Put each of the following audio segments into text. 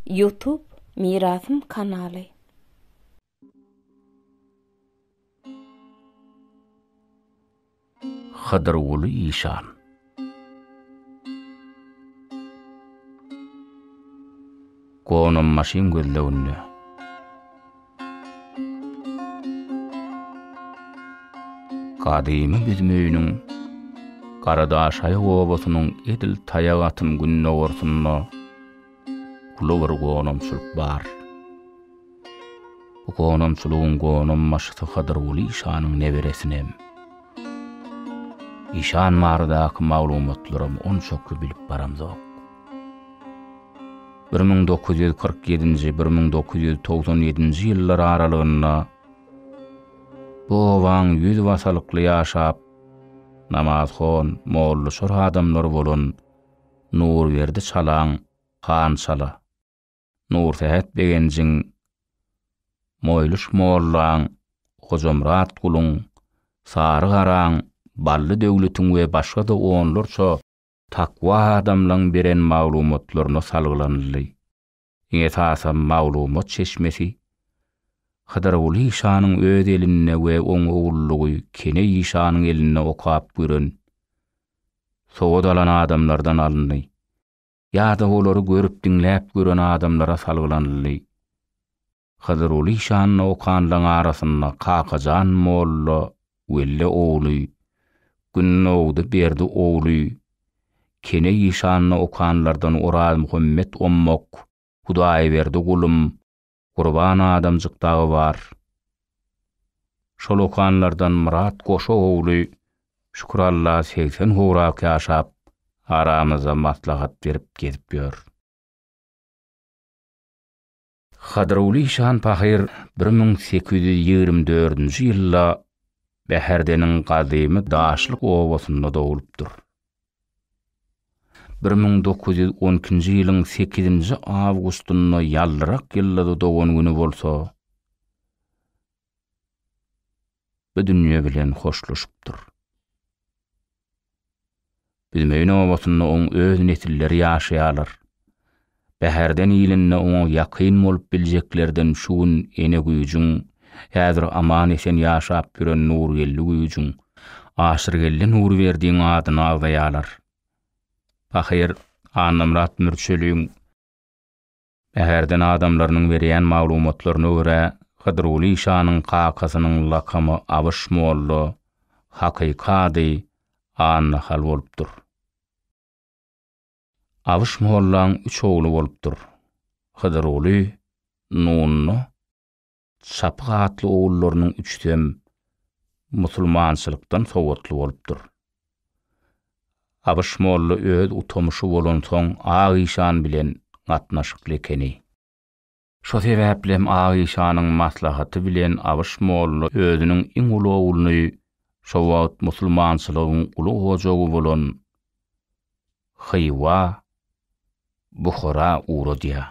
YouTube Mirasım kanaly. Hadyrguly İşan. Gonum maşin gözleğinde. Kadymy bizim öýüniň Garadaş aýag obasynyň edil taýag atym günne gorsunna kulawar gonomçylyk bar. Bu gonomçylygyň gonum maşy Hadyrguly İşanyň neberesinem. İşan mardaky maglumatlarym onçok bilip baramzok. 1947-1997 ýyllar aralygynda bu waň 100 wasalykly ýaşap namazhon, mollu şor adamlar bolan Nurberdi çalaň Han çala. Nur Sehet begenjiň moýluş mollaň Hojamrat guluň Sary garaň bally döwletiň we başga da onlarça takwa adamlaryň beren maglumatlaryna salgylanyly. Iň esasy maglumat çeşmesi Hadyrguly İşanyň öz eline we oň ogullugy kene İşanyň eline okap gören soğudalan adamlardan alındy. Ýa-da olary görüp diňläp gören adamlara salgylanyly. Hadyrguly İşanyň okanlaryň arasynda Kakajan molla welle ogly Günnowdy berdi ogly kene İşanyň okanlardan Oral Muhammed Ommok Hudaý berdi gulum Qurban adamjykdagy bar. Şol okanlardan Murat Goşa ogly şükrallah 80 horak ýaşap aramyza maslahat berip gezip ýör. Hadyrguly İşan Pahir 1824-nji ýylda Beherdeniň gadymy Daşlyk obasynda dowulupdyr. 1912-nji ýylyň 8-nji awgustynda ýaldyrak ýyllada dogan güni bolsa bu dünýe bilen hoşlaşypdyr. Bizim öýün obasynda oň öz nesilleri ýaşaýarlar. Beherden ýylynda oňa ýakyn bolup biljeklerden şuun ene güýjüň häzir aman esen ýaşap ýören Nurgelli güýjüň aşyrgelli Nurberdiň adyny aldaýarlar. Ahir Anamrat Mürçeliň Beherden adamlarynyň berýän maglumatlaryna görä Hadyrguly İşanyň kakasynyň lakamy Abyş mollu hakykady anna hal bolupdyr. Abyş mollaň 3 ogly bolupdyr. Hadyrguly, Nunnu, Çapyk atly ogullarynyň 3dem musulmançylykdan sowatly bolupdyr. Abyş mollu öz utamyşy bolan soň Ağa İşan bilen gatnaşykly ekeni. Şo sebäplem Ağa İşanyň maslahaty bilen Abyş mollu özüniň iň uly ogulyny şo wagt musulmançylygyň uly hojagy bolan Hywa Bukhara uradýa.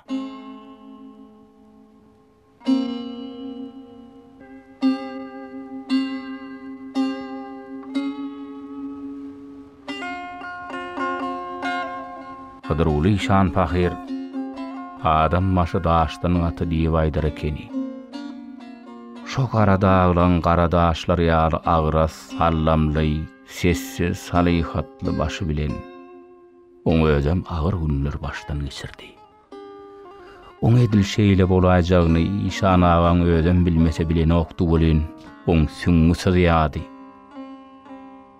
Hadyrguly İşan Pahir adam maşy daşdan aty diýip aýdar ekeni. Şo garadaglaň garadaşlar ýaly agras sallamly, sessiz, salyhatly başy bilen oň özem agyr günler başdan geçirdi. Oň edil şeýle bolajagyny İşan agaň özem bilmese bilen okdy bolen oň süňňi syrýady.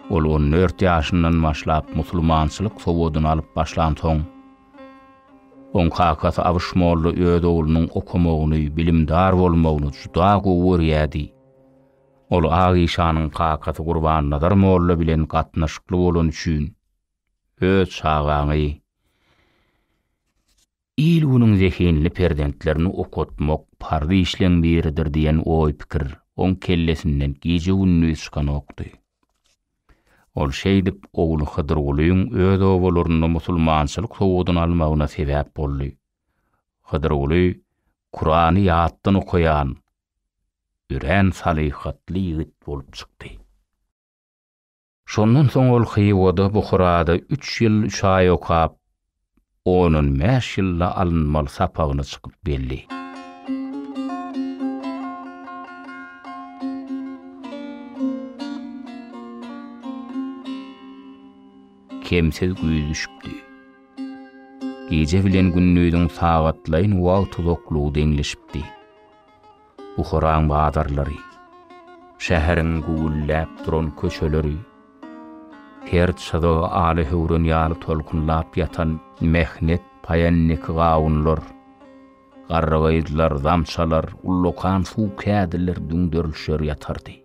Ol 14 ýaşyndan başlap musulmançylyk sowadyny alyp başlan soň oň kakasy Abyş mollu öz oğlunyň okumagyny, bilimdar bolmagyny juda gowurýady. Ol Ağa İşanyň kakasy Gurban Nazar mollu bilen gatnaşykly bolan üçin öz çağaňy ilguniň zehinli perdentlerini okutmak pardy işleň biridir diýen oý pikir oň kellesinden gije günni çykan okdy. Ol şeýdip oğlu Hadyrgulyň öz obalaryny musulmançylyk sowadyny almagyna sebäp boldy. Hadyrguly Kur'any ýatdan okuyan, üren salyhatly ýigit bolup çykdy. Şondan soň ol Hywada Bukhara 3 ýyl 3 ay okap onun 5 ýylla alınmaly sapagyny çykyp belli. Kemsiz güýz düşüpdi. Gece bilen günnüýüň sagatlaryň wagty uzaklygy deňleşipdi. Buharaň badarlary, şäheriň gugulläp duran köşeleri, her çada aly hewren ýaly tolkunlap ýatan mehnet paýannyk gawunlar, garragyzlar, zamçalar, ullokan suw kädiler düňdörülşer ýatardy.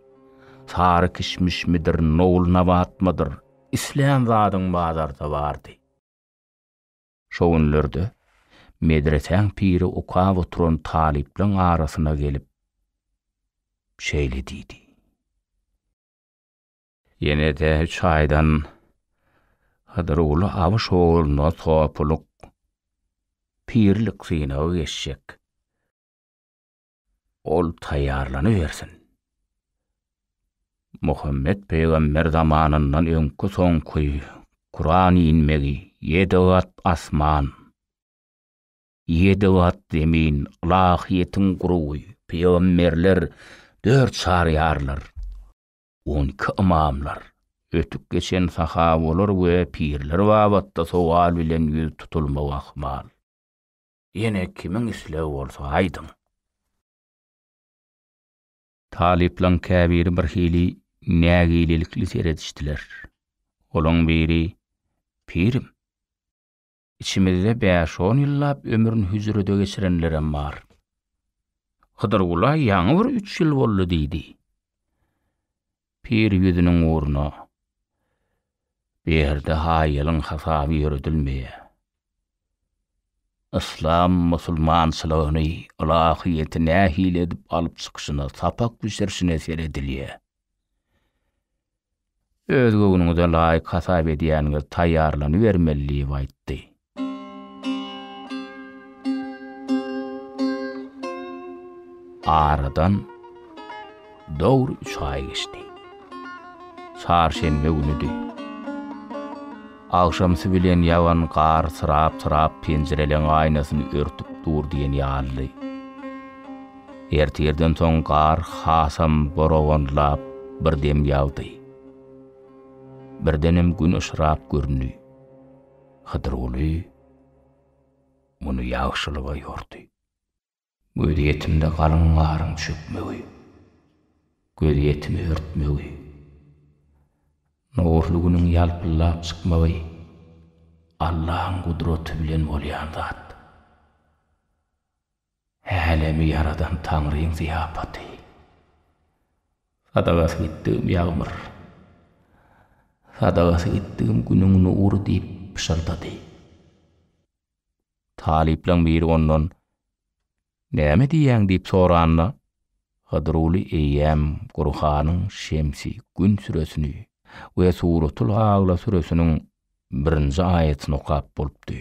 Sary kişmiş midir, nowul nabatmadyr, isläm zadyň bazarda bardy. Şo günlerde medreseň piri okaw oturan taliplaryň arasyna gelip şeýle diýdi. Ýene-de 3 aýdan Hadyroğlu awyş oğluna topuluk pirlik synagy geçjek. Ol taýýarlanyversin. Muhammed peýgamber zamanyndan öňkü soňky Kur'an inmegi 7 gat asman, 7 gat zemin, ilahiýetiň guruwy, peýgamberler, 4 şaryarlar, 12 imamlar, ötüp geçen sahabalar we pirler wagtda sowal bilen ýüz tutulma ahmal. Ýene kimiň islew bolsa aýdyň. Taliplan käbir bir hili nägililikli seredişdiler. Olaň biri, pirim, içimizde 5-10 ýyllap ömrüni hüzürede geçirenlerem bar. Hydyrgula ýaňy bir 3 ýyl boldy diýdi. Pir ýüzüniň uğruna berde haýylyň hasaby ýöredilmeýe. İslam musulmançylygyny ilahiýeti nähil edip alyp çykyşyna, sapak düşerşine seredilýär. Öz göwnüňde laýyk hasap edýänge taýýarlanybermeligi aýtdy. Aradan dogry 3 ay geçdi. Çarşenbe günüdi. Akşamsy bilen ýawan gar sırap penjereleň aýnasyny örtüp dur diýen ýaly. Ertirden soň gar hasam borowanlap birdem ýawdy. Birdenem gün ışrap göründü. Hydyrly muny ýagşylyga ýordy. Gödýetimde galyň garyň çökmegi, gödýetimi örtmegi, nurlugynyň ýalpylap çykmagy Allahyň gudraty bilen bolýan zat. Alemi yaradan Taňryň ziyapaty. Sadagasy gitdim ýagmyr. Sadagasy gitdim günüň nury diýip pişirdidi. Taliplan biri ondan "Näme diýäň?" diýip soranna, Hydyrly eýem Gurhanyň şemsi gün süresini we Suratul Agla süresiniň 1-nji aýatyny okap bolupdy.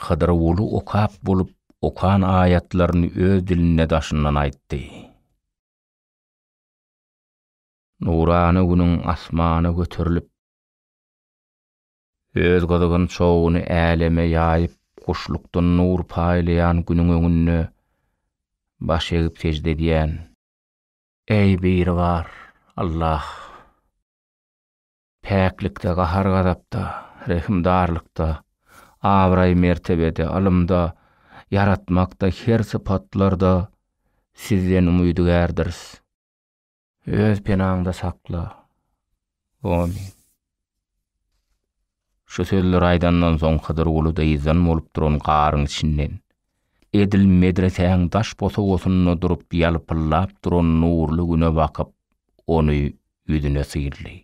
Hydyrly okap bolup okan aýatlaryny öz diline daşyndan aýtdy. Nurany günüň asmana göterilip öz godagyň çoğuny äleme ýaýyp kuşlukdan nur paýlayan günüň öňünde baş egip secde edýän ey biri var Allah, päklikde, gahar gadapda, rehimdarlykda, awray mertebede, alymda, yaratmakda, her sypatlarda sizden umydygärdirs. Öz penaňda sakla. Amin. Şu sözler aýdandan soň Hydyrly da ýyzan bolup duran garyň içinden edil medreseň daş bosogosyna durup ýalpyllap duran nurly güne bakyp ony ýüzüne syrly.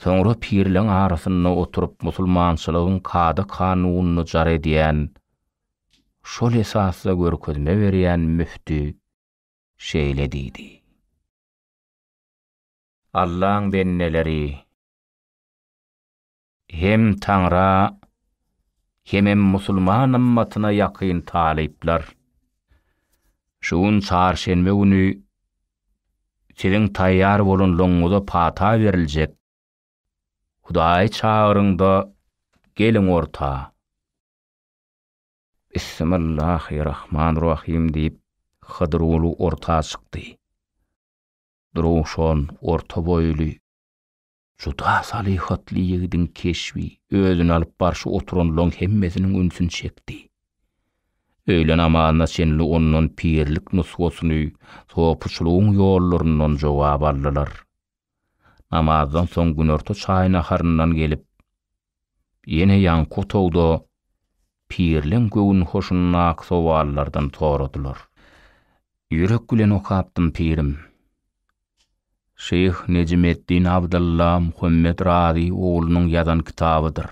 Soňra pirleň arasyna oturup musulmançylygyň kada kanunyny jary edýän, şol esasda görkezme berýän müfti şeýle diýdi. Allahyň benneleri hem Taňra hem musulman ymmatyna ýakyn taliplar. Şuň çarşenbe günü siziň taýýar bolanlygyňyza pata beriljek. Hudaý çağırynda Gelin orta. Bismillahirrahmanirrahim deyip Hıdırulu orta çıktı. Duruşon orta boylu. Juda salihatly ýigidin keşwi özüni alyp barşy oturanlaryň hemmesiniň ünsün çekdi. Öýle namazyna çenli ondan pirlik nusgasyny, sopuçlugyň ýollaryndan jogap aldylar. Namazdan soň günorta çaýyna haryndan gelip, ýene ýanky togda pirliň göwün hoşunnak sowallardan soradylar. Ýürek bilen okapdym pirim. Şeyh Necmettin Abdullah Muhammed Razi oğlunun yazan kitabıdır.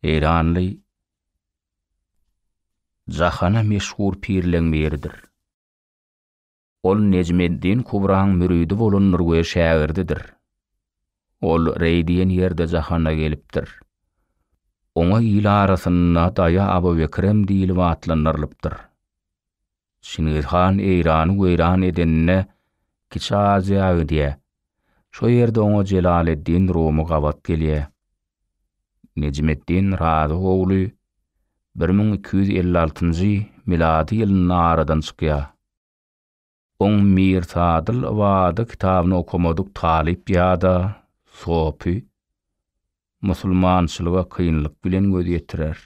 Eýranly jahana meşhur pirleň biridir. Ol Necmettin Kubraň müridi bolan nurwe şägirdidir. Ol Reydiyen ýerde jahana gelipdir. Oňa ýyl arasyna Daya Abu Bekrem diýilip atlanyrlypdyr. Şingizhan Eýrany weýran edenne Kiçaziýagy diýe. Şo ýerde oňa Jelaleddin Rumy gabat gelýär. Necmettin Razi ogly 1256-njy milady ýylyna aradan çykýar. Oň Mir Sadıl Wada kitabyny okumadyk talip ýa-da sopy musulmançylyga kynlyk bilen göz ýetirer.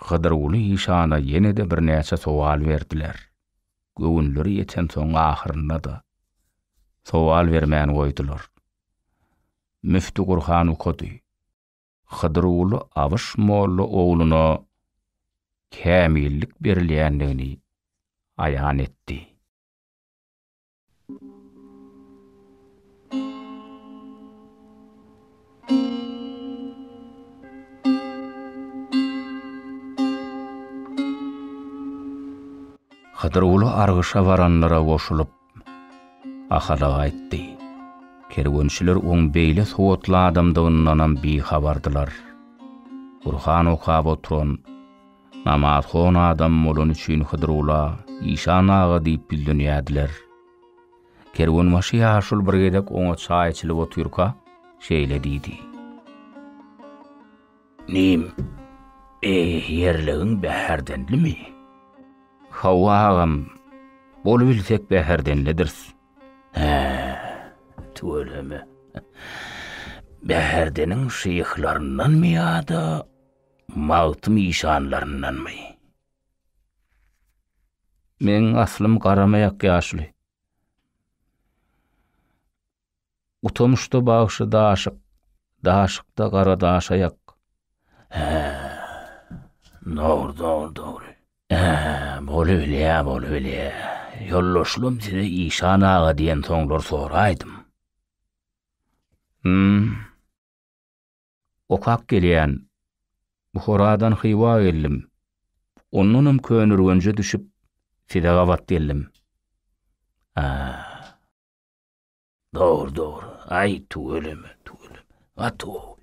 Hıdyrly işana ýene-de bir näçe sowal berdiler. Göwünleri ýeten soň ahyrynda da sowal bermän goýdular. Müftü Gurhan okudy. Hıdyrly awyş molly ogluny kämillik berilýändigini aýan etdi. Hıdyrly argyşa baranlara goşulyp ahalaga aýtdy. Kerwençiler oň beýle sowatly adamdygyndan bihabardylar. Gurhan okap oturan namaz hon adam bolan üçin Hıdyrly işan ağa diýip bilýändiler. Kerwen maşy ýaşul bir gedek oňa çaý içilip oturka şeýle diýdi. Nim yerligiň bäherdenlimi? Hawagam bolup bilsek bäherdenlidir. Töleme. Bäherdeniň şeýhlaryndanmy ýa-da mawtym işanlaryndanmy? Men aslym garamayak ýaşly. Utamuşda bagyşy daşyk, daşykda gara daşayak. Doğru. Bolu bilýär. Yollaşlym size işan ağa diýen soňlar soraýdym. Okak gelýän. Buharadan hywa geldim. Onunum könürgönje düşüp size gabat geldim. Doğru. Ay tuğulum. Atu.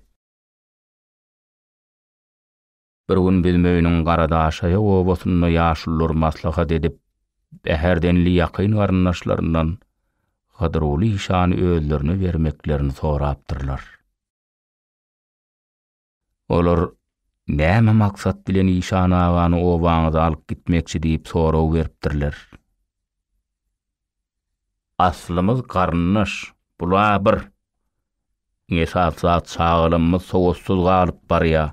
Bir gün bilmeýiniň garadaşaýa obasyna ýaşullar maslahat edip bäherdenli ýakyn garyndaşlaryndan Hıdyrly işany özlerini vermeklerini sorapdyrlar. Olar näme maksat bilen işan agany obaňyza alyp gitmekçi diýip soraw beripdirler. Aslymyz garyndaş, bular bir esasat çağılymyz sowatsuz galyp barýar.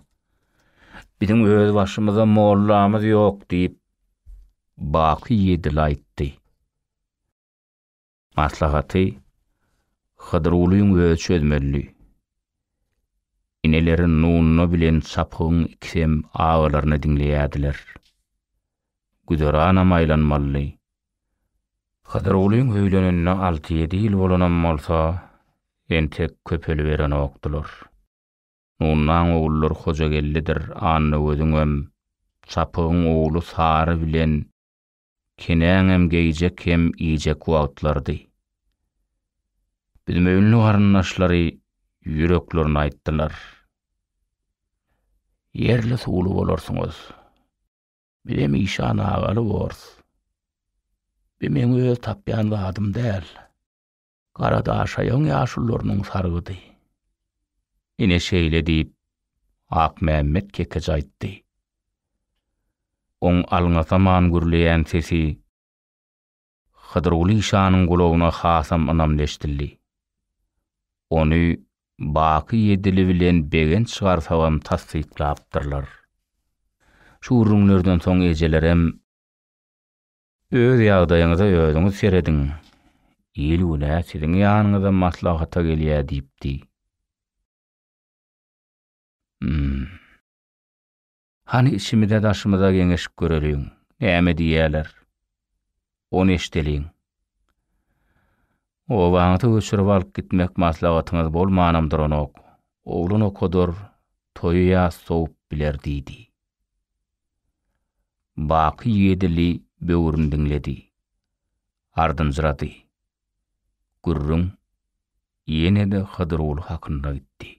Bizim öz başymyza mollamyz ýok diýip baky ýedil aýtdy. Maslahaty Hıdyrlyň öz çözmeli. Inelerin nununy bilen çapyň iksem ağlaryny dinleýärdiler. Güderana maýlanmaly. Hıdyrlyň öýlenine 6-7 ýyl bolanam bolsa, entek köpeli beren okdular. Nunnan oğullar hoca gellidir, anna özüňem çapyň oğlu Sary bilen kenäňem geýjek hem iýjek wagtlardy. Bilmeýänli garyndaşlary ýüreklerini aýtdylar. Yerli suwly bolarsyňyz. Bilem işan agaly bors. Bimen öz tapýan wagtym däl. Garadaşaýyň ýaşullarynyň sargydy. ine şeýle diýip Ak Mehmet keke jaýtdy. Oň alyna zaman gürleýän sesi Hydyr Uly Şanyň gulagyna hasam anamleşdirdi. Ony baky ýedili bilen begen çygarsam tassyklapdyrlar. Şu urunlardan soň ejelerem öz ýagdaýyňyza özüňiz serediň. Ýyl-güne siziň ýanyňyza maslahata gelýär diýipdi. Hani içimide daşymyza geňeşip göreliň. Näme diýerler? Onu eşdeliň. O wagty göçürip alyp gitmek maslahatyňyz bolmanamdyr onok. Oğlun okodur, toýya soğup biler diýdi. Baky ýedili böwrüni diňledi. Ardynjyrady. Gürrüň ýene-de Hydyr Uly hakynda gitdi.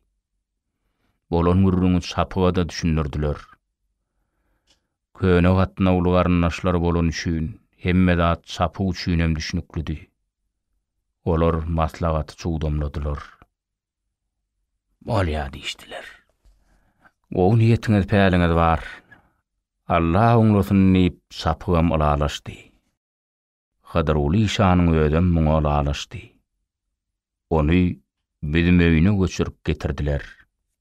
Bolan gürrüňi çapyga da düşünürdiler. Köne gatna ulugarynnaşlar bolan üçin hemme zat çapy üçin hem düşünüklüdi. Olar maslahaty çuwdamladylar. Bolýa diýişdiler. O niýetiňiz päliňiz bar. Allah oňlasyn diýip çapygam alalaşdy. Hydyr Uly Şanyň ödem muňa alalaşdy. Ony bizim öýüne göçürip getirdiler.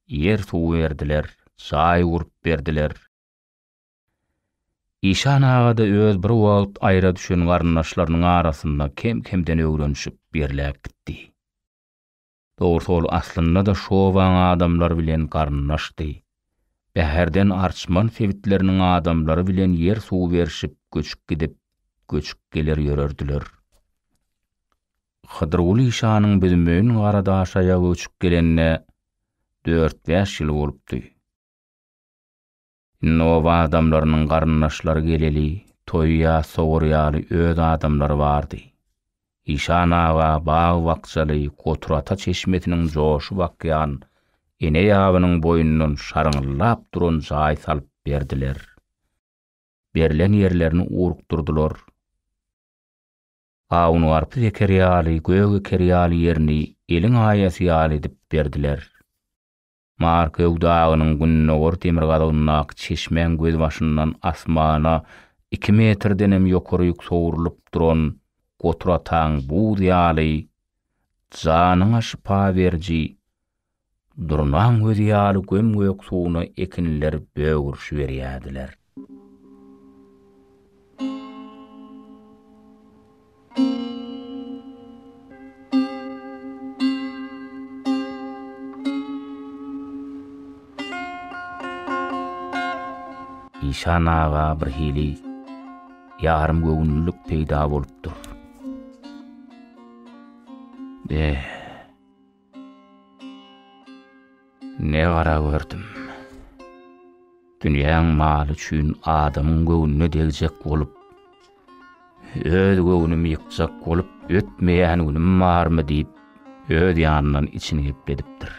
Yer suw berdiler, çaý gurup berdiler. İşan ağa da öz bir wagt aýra düşen garyndaşlarynyň arasynda kem-kemden öwrenişip berläp gitdi. Dogry ol aslynda da şowaň adamlar bilen garyndaşdy. Bäherden arçman sebitleriniň adamlary bilen yer suw berişip göçüp gidip, göçüp geler ýörerdiler. Hydyr Uly Şanyň bizim garadaşaýa göçüp gelenine 4-5 ýyl bolupdy. Nova adamlarynyň garyndaşlary geleli, toýya sowurýaly öz adamlary bardy. İşan ağa baý wakçaly Koturata çeşmetiniň joşu bakýan ene ýabynyň boýundan şarňylap duran jaý salyp berdiler. Berlen ýerlerini urukdurdular. Aýny arpy Zekeriýaly, Göge Kerýaly ýerini eliň aýasy ýaly edip berdiler. Marköw dagynyň günnogor temir gadagynak çeşmeň göz başyndan asmana 2 metrden hem ýokary sowurulyp duran Koturataň buğ ýaly janyňa şypa berji durnan göz ýaly gömgök suwuna ekinler böwürşi berýärdiler. İşan ağa bir hili yarım göwnülük peýda bolupdyr. Ne gara gördüm. Dünýäň maly üçin adamyň göwnüne deljek bolup, öz göwnümi ýykjak bolup ötmeýän günüm barmy diýip öz ýanyndan içini gepledipdir.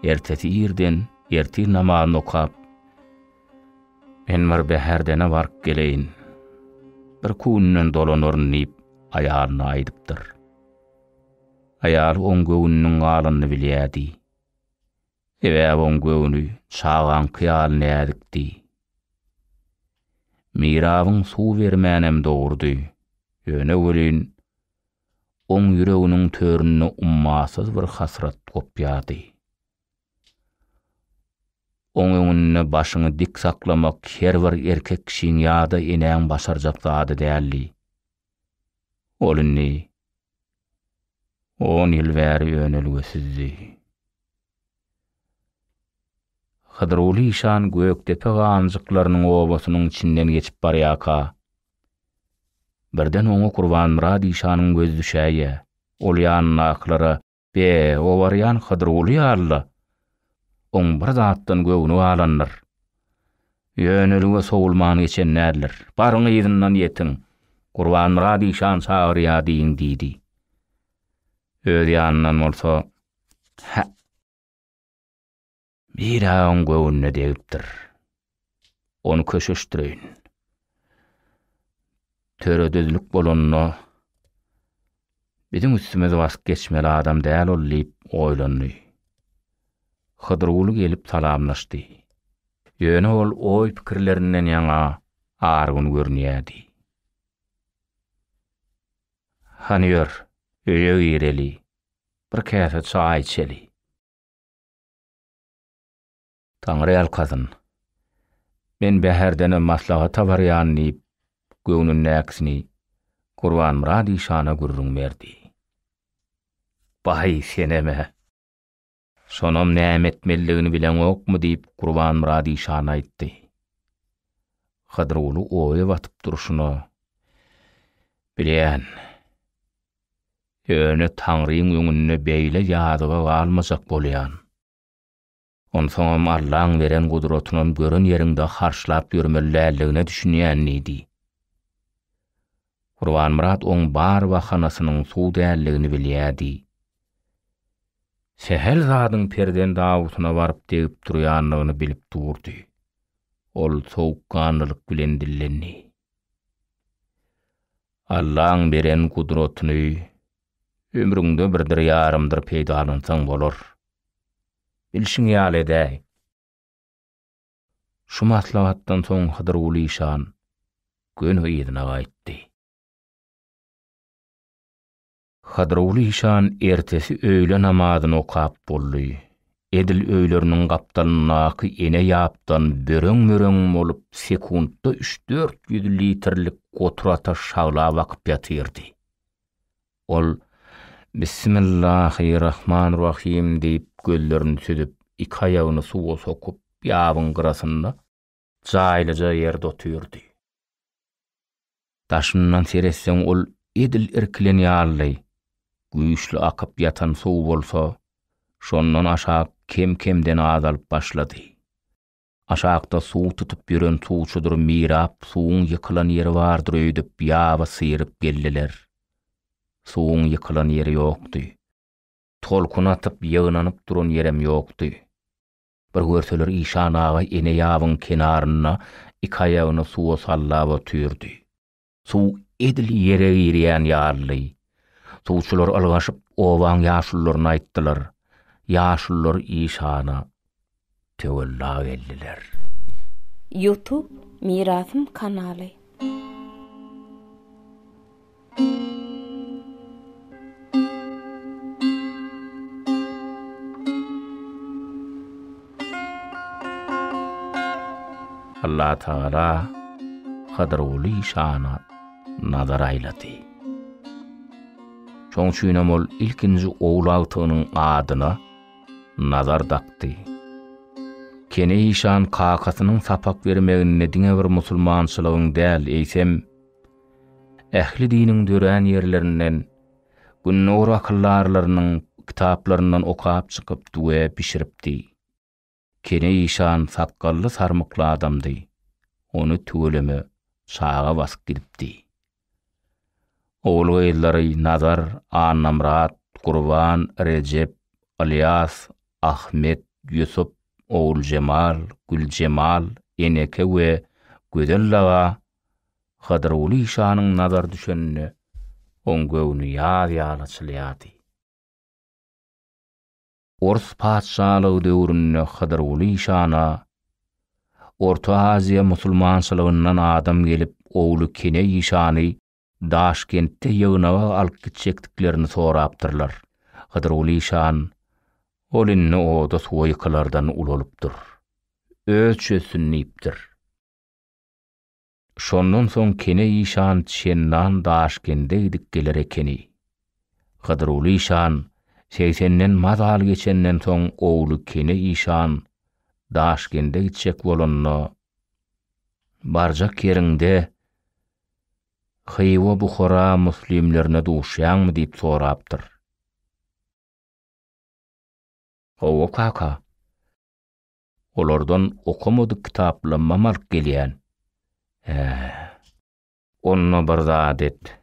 Ertesi ýerden erti namazyny okap, men bir bäherdene bark geleýin. Bir kundan dolanaryn diýip aýalyna aýdypdyr. Aýal oň göwnüniň galyny bilýärdi. Ebe oň göwnü çağan kyýal nädikdi. Mirabyň suw bermänem dogurdy. Ýöne welin oň ýüreginiň töründe ummasyz bir hasrat kopýardy. Oňuňyny başyny dik saklamak her bir erkek kişiň ýa-da eneň başarjak zady däldi. Olyny 10 ýyl bäri ýönelgesizdi. Hydyr Uly Şan Göktepe ganjyklarynyň obasynyň içinden geçip barýaka. Birden oňa Kurban Murad Şanyň göz düşäýe. Ol ýanyna aklary, "Be, o barýan Hydyr Uly ýaly." Oň bir zatdan göwni alandyr. Ýönelige sowulmany geçen nädler. Baryň ýyzyndan ýetiň. Kurban Murad Şan çagyrýar diýin diýdi. Öz ýanyndan bolsa, bir aň göwnüne degipdir. Onu köşeşdireýin. Töredizlik bolanyna bizim üstümize basyp geçmeli adam däl ol diýip oýlandy. Hıdırgulu gelip salamlaşdy. Ýöne ol oý pikirlerinden ýaňa argyny görnýädi. Hani ýör, öýe gireli, bir käse çay içeli. Taňry alkazyn. Men bäherdene maslahat tabarýan diýip göwnün näksini Gurban Murad işana gurrun berdi. Bahy seneme. Sonam nämetmelligini bilen okmu diýip Gurban Murad işana aýtdy. Hydyrguly oýa batyp duruşyny bilýän. Ýöne Taňryň öňünde beýle ýadyga galmajak bolýan. Onsoňam Allahyň beren gudratyny gören ýerinde harşlap ýörmelligine düşünýän idi. Gurban Murad oň bar wahanasynyň suw dälligini bilýärdi. Sehel zadyň perden dawutyna baryp degip durýanlygyny bilip durdy. Ol sowukkanlyk bilen dillenni. Allahyň beren gudratyny ömrüňde birdir ýarymdyr peýdalansaň bolar. Bilşiň ýaly edäý. Şu maslahatdan soň Hydyrguly işan gönü ýygyna gaýtdy. Hydyrguly işan ertesi öýle namazyny okap boldy. Edil öýleriniň gapdalynaky ene ýapdan böreň-böreň bolup sekundda 3-400 litrlik goturata şagla wakyp ýatyrdy. Ol Bismillahirrahmanirrahim diýip gözlerini südüp iki aýagyny suwa sokup ýabyň gyrasynda jaýlyja ýerde otyrdy. Taşyndan seresseň ol edil erkilenýärli, güýçli akyp ýatan suw bolsa, şondan aşağı kem-kemden azalyp başlady. Aşağıda suw tutup ýören suwçudur mirap suwuň ýykylan ýeri bardyr öýdüp ýaba syryp geldiler. Suwuň ýykylan ýeri ýokdy. Tolkun atyp ýygnanyp duran ýerem ýokdy. Bir görseler işan ağa ene ýabyň kenaryna iki aýagyny suwa sallap otyrdy. Suw edil ýere girýän ýarly. Suwçular algaşyp owaň ýaşullaryny aýtdylar. Ýaşullar işana tewella geldiler. YouTube Mirasym kanaly. Allah Taala Hydyrguly işana nazar aýlady. Çoňçuýnam ol ilkinji oğlagtynyň adyna nazar dakdy. Kene işan kakasynyň sapak bermegine diňe bir musulmançylygyň däl eýsem, ähli diniň dören ýerlerinden, günnur akyllarlarynyň kitaplaryndan okap çykyp duwe pişiripdi. Kene işan sakkally sarmykly adamdy. Onu tügeleme çağa basyp gidipdi. Oğlu ýyllary Nazar, Annamrat, Gurban, Recep, Ilyas, Ahmet, Yusuf, Oğul Cemal, Gül Cemal, Eneke we Gödellaga Hydyrguly işanyň nazar düşenini oň göwünü ýaly-ýaly. Ors paçalygy döwründe Hydyrguly işana Orta Aziya musulmançylygyndan adam gelip oğlu Kene işany Daşkentde ýygnaga alyp gitjekdiklerini sorapdyrlar. Hydyrguly işan olinni oda soýkylardan ulolupdyr. Öz çösünni ipdir. Şondan soň Kene işan çendan Daşkentde gidip geler ekeni. Hydyrguly işan 80'den mazal geçenden soň oğlu Kene işan Daşkentde gitjek bolanyny barjak ýerinde Hywa Bukhara muslimlerine duşýanmy diýip sorapdyr. Owa kaka. Olardan okumadyk kitaplanma alyp gelýän. Onu bir zat et.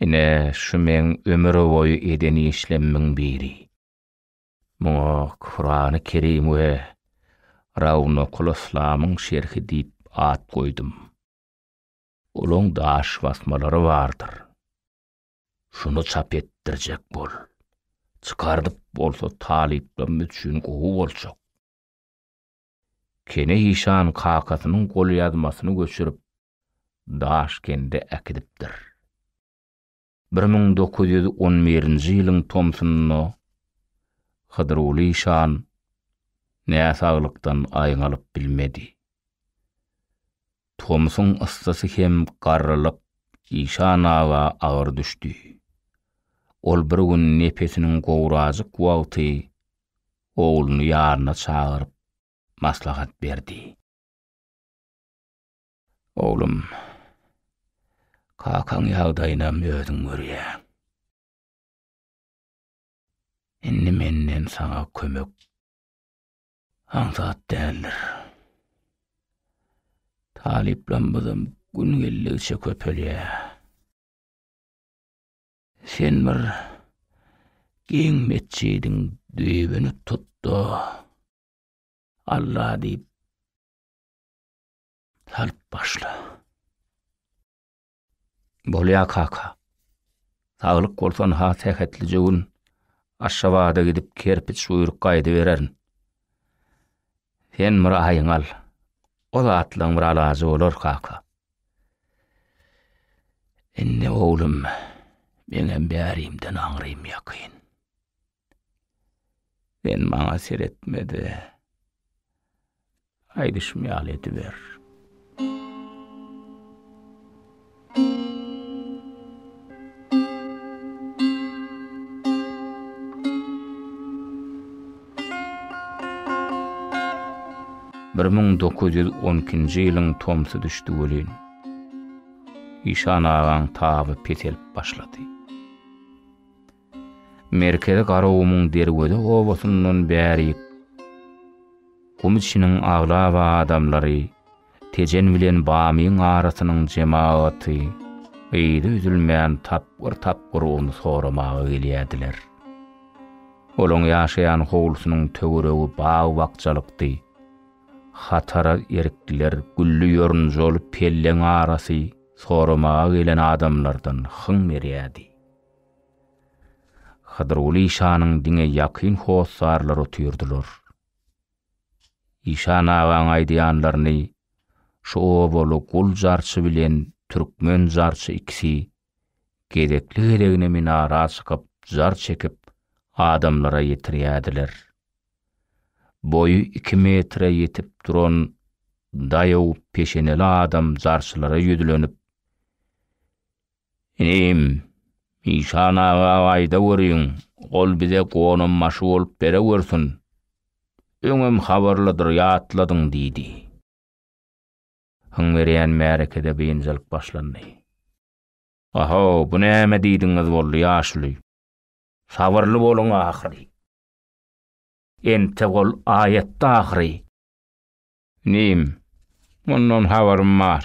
Ine şu men ömür boyu edeni işlemmiň biri. Muňa Kur'an-ı Kerim we Rawnakul Islamyň şerhi diýip at goýdum. Olaň daş basmalary bardyr. Şunu çap etdirjek bol. çıkardyp bolsa talipden üçün gowy boljak. Kene Hişan kakasynyň gol ýazmasyny göçürip Daşkende äkidipdir. 1911-nji ýylyň Tomsunyny Hydruly Hişan näsaglykdan aýňalyp bilmedi. Tomsun ıssasy hem garrylyp Hişan aga agyr düşdi. Ol bir gün nepesiniň gowrazyk wagty oğluny ýaryna çagyryp maslahat berdi. Oğlum, kakaň ýagdaýyna özüň görýär. Indi menden saňa kömek haňsat däldir. Taliplen bizim gün gelligiçe köpelýär. Sen bir giň metçidiň düýbeni tutdy. Allah diýip salyp başla. Bolýa kaka. Saglyk bolsan ha tähetli jogun aşawada gidip kerpiç uýuryk gaýdy bererin. Sen bir aýyň al. O zatlaň bir alazy bolar kaka. Indi oğlum, meňem bärimden aňrym ýakyn. Ben maňa seretmedi. Aýdyşmaýal ediber. Bir 1912-nji ýylyň Tomsy düşdi welin. Hişan agaň taby petelip başlady. Merkeze garawymyň derwede owasynyň bäri Gumçynyň aglawa adamlary tejen bilen bamyň arasynyň jemaaty beýle üzülmän tapgyr onu soramagy gelýärdiler. Olaň ýaşaýan howlusynyň töweregi baý wagtjalykdy. Hatara erikdiler güllü ýörünji olup pelleň arasy soramaga gelen adamlardan hyň berýärdi. Hydruly Hişanyň diňe ýakyn hossarlar otyrdylar. Hişan agaň aýdýanlaryny şu bolu gul jarçy bilen türkmen jarçy ikisi gerekli minara çykyp jar çekip adamlara ýetirýärdiler. Boyu 2 metre yetip duran daýaw peşeneli adam jarçylara ýüdülenip "Inim, Hişan aga aýda görýün, ol bize gonum maşy bolup bere görsin. Öňem habarladyr ýatladyň" diýdi. Hyň berýän märekede beýinjelik başlandy. "Aha, bu näme diýdiňiz boldy ýaşly? Sabarly boluň ahyry. Ente gol ayetde ahyry. Nim, ondan habarym bar.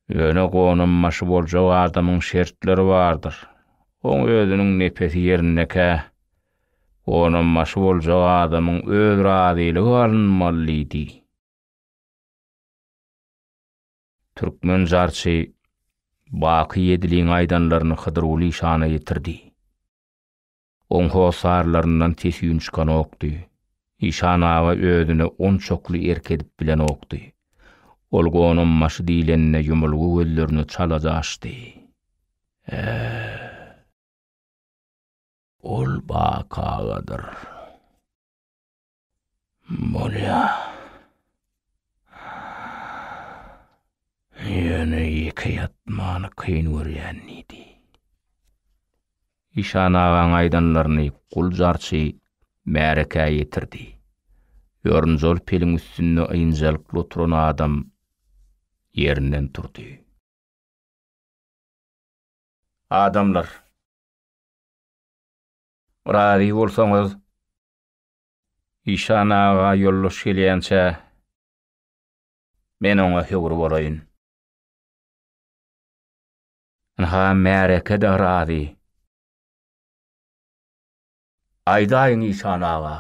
Öne gonum maşy boljak adamyň şertleri bardyr. Oň özüniň nepesi ýerindeke gonum maşy boljak adamyň öz radyligi alınmaly idi." Türkmen jarçy baky ýediliň aýdanlaryny Hydruly Hişana ýetirdi. Oň hossarlaryndan tesýün çykan okdy. Hişan aga özüne 10 çokly erkedip bilen okdy. Ol gonum maşy diýlenine ýumulgy gözlerini çalaja açdy. Ol bakagadyr. Bolýa. Ýöne ýeke ýatmany kyn görýän idi. Hişan agaň aýdanlaryny gul jarçy märeke ýetirdi. Ýörünjol peliň üstünde aýynjalykly oturan adam ýerinden turdy. "Adamlar, rady bolsaňyz, Hişan aga ýollaşy gelýänçe men oňa höwür bolaýyn." Ha märeke de rady. "Aýdaýyn Hişan aga."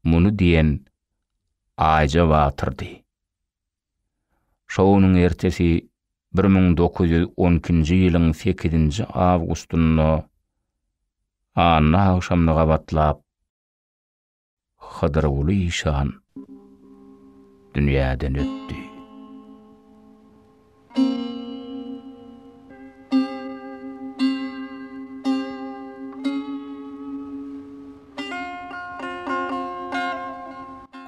Muny diýen aýja watyrdy. Şowunyň ertesi 1912-nji ýylyň 8-nji awgustunda anna akşamlyga batlap Hydyr Uly Işan dünýäden ötdi.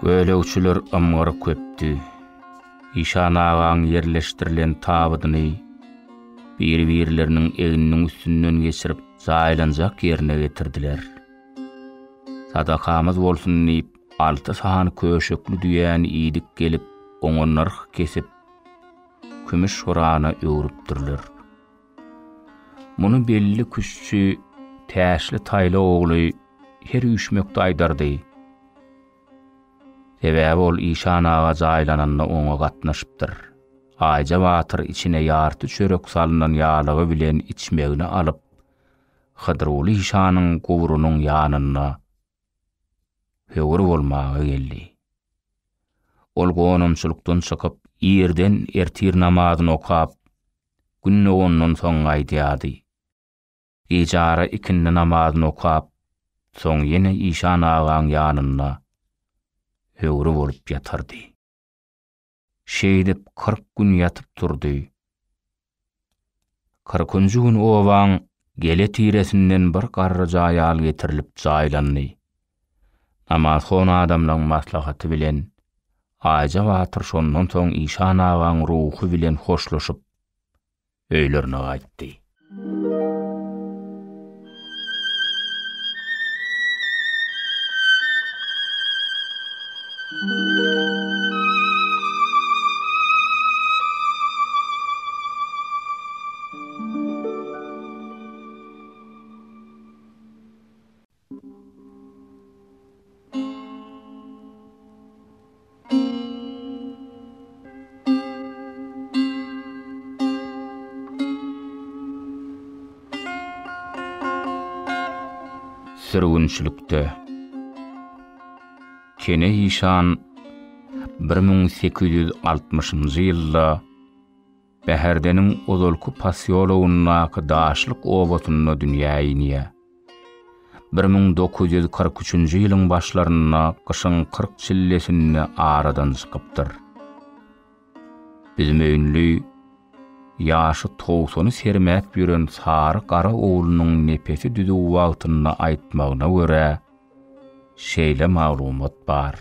Gölegçiler amara köpdi. Işan ağaň yerleşdirilen tabydyny bir-birleriniň eginiň üstünden geçirip zaýlanjak ýerine getirdiler. Sadakamyz bolsun diýip 6 sahan köşekli düýäni iýdik gelip oňa narh kesip kümüş şorana öwrüpdirler. Muny belli küççü täşli taýla ogly her üşmekde aýdardy. Sebäbi ol Işan ağa jaýlananda oňa gatnaşypdyr. Aýja watyr içine ýarty çörek salynan ýalygy bilen içmegini alyp Hydyr Uly Işanyň gowrunyň ýanyna höwür bolmagy geldi. Ol gonumçylykdan çykyp ýerden ertir namazyny okap günne ondan soň aýdýady. Ýejara ikindi namazyny okap soň ýene Işan ağaň ýanyna höwür bolup ýatardy. Şeýdip 40 gün ýatyp turdy. 40-njy gün owaň gele tiresinden bir garry jaýal getirilip jaýlandy. Namaz hon adamlaryň maslahaty bilen aýja watyr şondan soň Işan ağaň ruhy bilen hoşlaşyp öýlerine gaýtdy. Sürgünçilikde Kene Işan 1860-njy ýylda Bäherdeniň Ozolku pasiýolowundaky daşlyk owatyna dünýäge ýenýär. 1943-nji ýylyň başlarynda gyşyň 40 çillesini aradan çykypdyr. Bizim öýünli ýaşy 90-y sermäp ýören sary gara oglunyň nepesi düzi wagtyna aýtmagyna görä şeýle maglumat bar.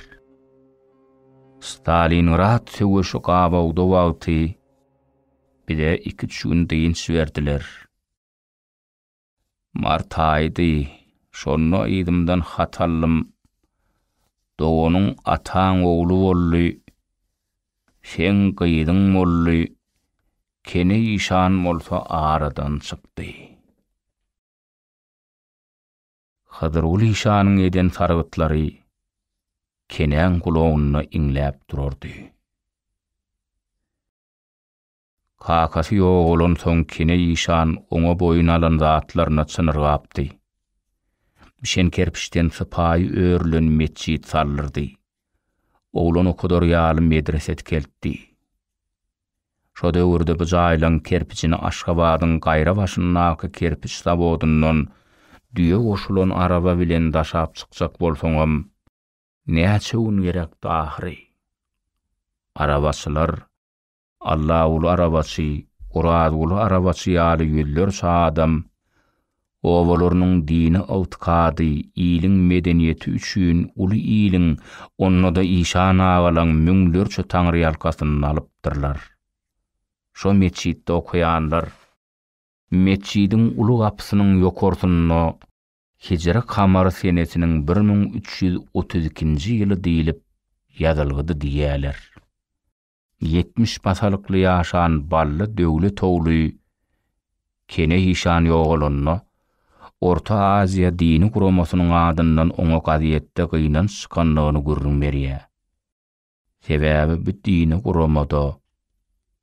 Stalingrad söwüşi gabawda wagty bide 2 gün diýinç berdiler. Mart aýdy, şonda ýydymdan hat aldym. Dogonyň ataň oglu boldy. Sen gyýdyň boldy. Kene Işan bolsa aradan çykdy. Hydyr Uly Işanyň eden sargytlary Keneň gulagyna iňläp durardy. Kakasy ýok bolan soň Kene Işan oňa boyun alan zatlaryna çynyrgapdy. Bişen kerpiçden sypaý örlen meçit sallyrdy. Oglan okudar ýaly medreset keltdi. Şo döwürde bu jaýlan kerpiçini Aşgabatyň gaýra başyndaky kerpiç zawodundan düýe goşulan araba bilen daşap çykjak bolsaňam näçe gün gerekdi ahry. Arabaçylar Allah ulu arabaçy, Qur'an ulu arabaçy ýaly ýüller adam owalarynyň dini awtkady, ýylyň medeniýeti üçin uly ýylyň onnada Işan agalaň müňlerçe taňry ýalkasyny alypdyrlar. Şo meçitde okuyanlar meçidin ulu gapsynyň ýokorsyna Hicra kamary senesiniň 1332-nji ýyly diýilip ýazylgydy diýýärler. 70 basalykly ýaşan bally döwlet ogly Kene Işan ýoğulunna Orta Aziýa dini kuramasynyň adyndan oňa gaziýetde gynanç çykanlygyny görüň berýär. Sebäbi bu dini kuramada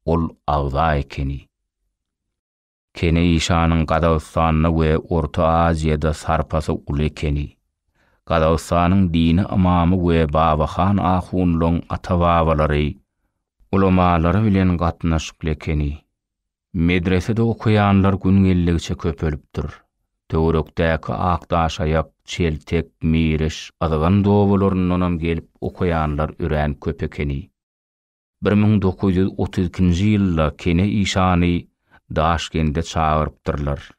ol agza ekeni. Kene Işanyň Gadaustanyna we Orta Aziýada sarpasy uly ekeni. Gadaustanyň dini amamy we Babahan Ahunlyň ata-babalary, ulemalary bilen gatnaşyp ekeni. Medresede okuyanlar gün gelligiçe köpölüpdir. Töwerekdäki akdaş ayak, çeltek, miriş, adygan dowalaryndan gelip okuyanlar üren köpekeni. 1932-nji ýylda Kene işany Daşkende çağırıpdyrlar.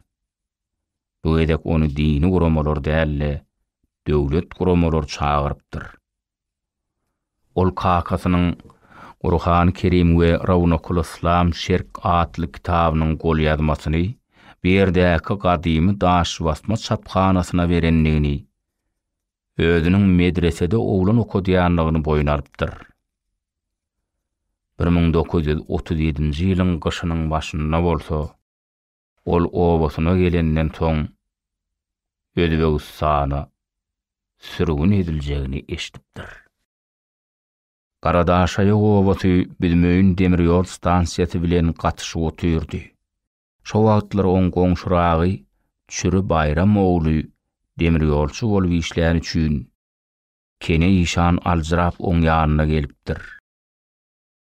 Bu edek onu dini guramalar dälle, döwlet guramalar çağırıpdyr. Ol kakasynyň Qur'an-ı Kerim we Rawnakul Islam Şerk atly kitabynyň gol ýazmasyny berdäki gadymy daş basma çapkanasyna berenligini, özüniň medresede oglan okudýanlygyny boyun alypdyr. 1937-nji ýylyň gyşynyň başynda bolsa, ol obasyna gelenden soň Özbegistana sürgün ediljegini eşdipdir. Garadaşaýa obasy Bilmeýin demir ýol stansiýasy bilen gatyşyp otyrdy. Şo wagtlar oň goňşuragy Çürü Bayram ogly demir ýolçy bolup işlän üçin Kene işan aljyrap oň ýanyna gelipdir.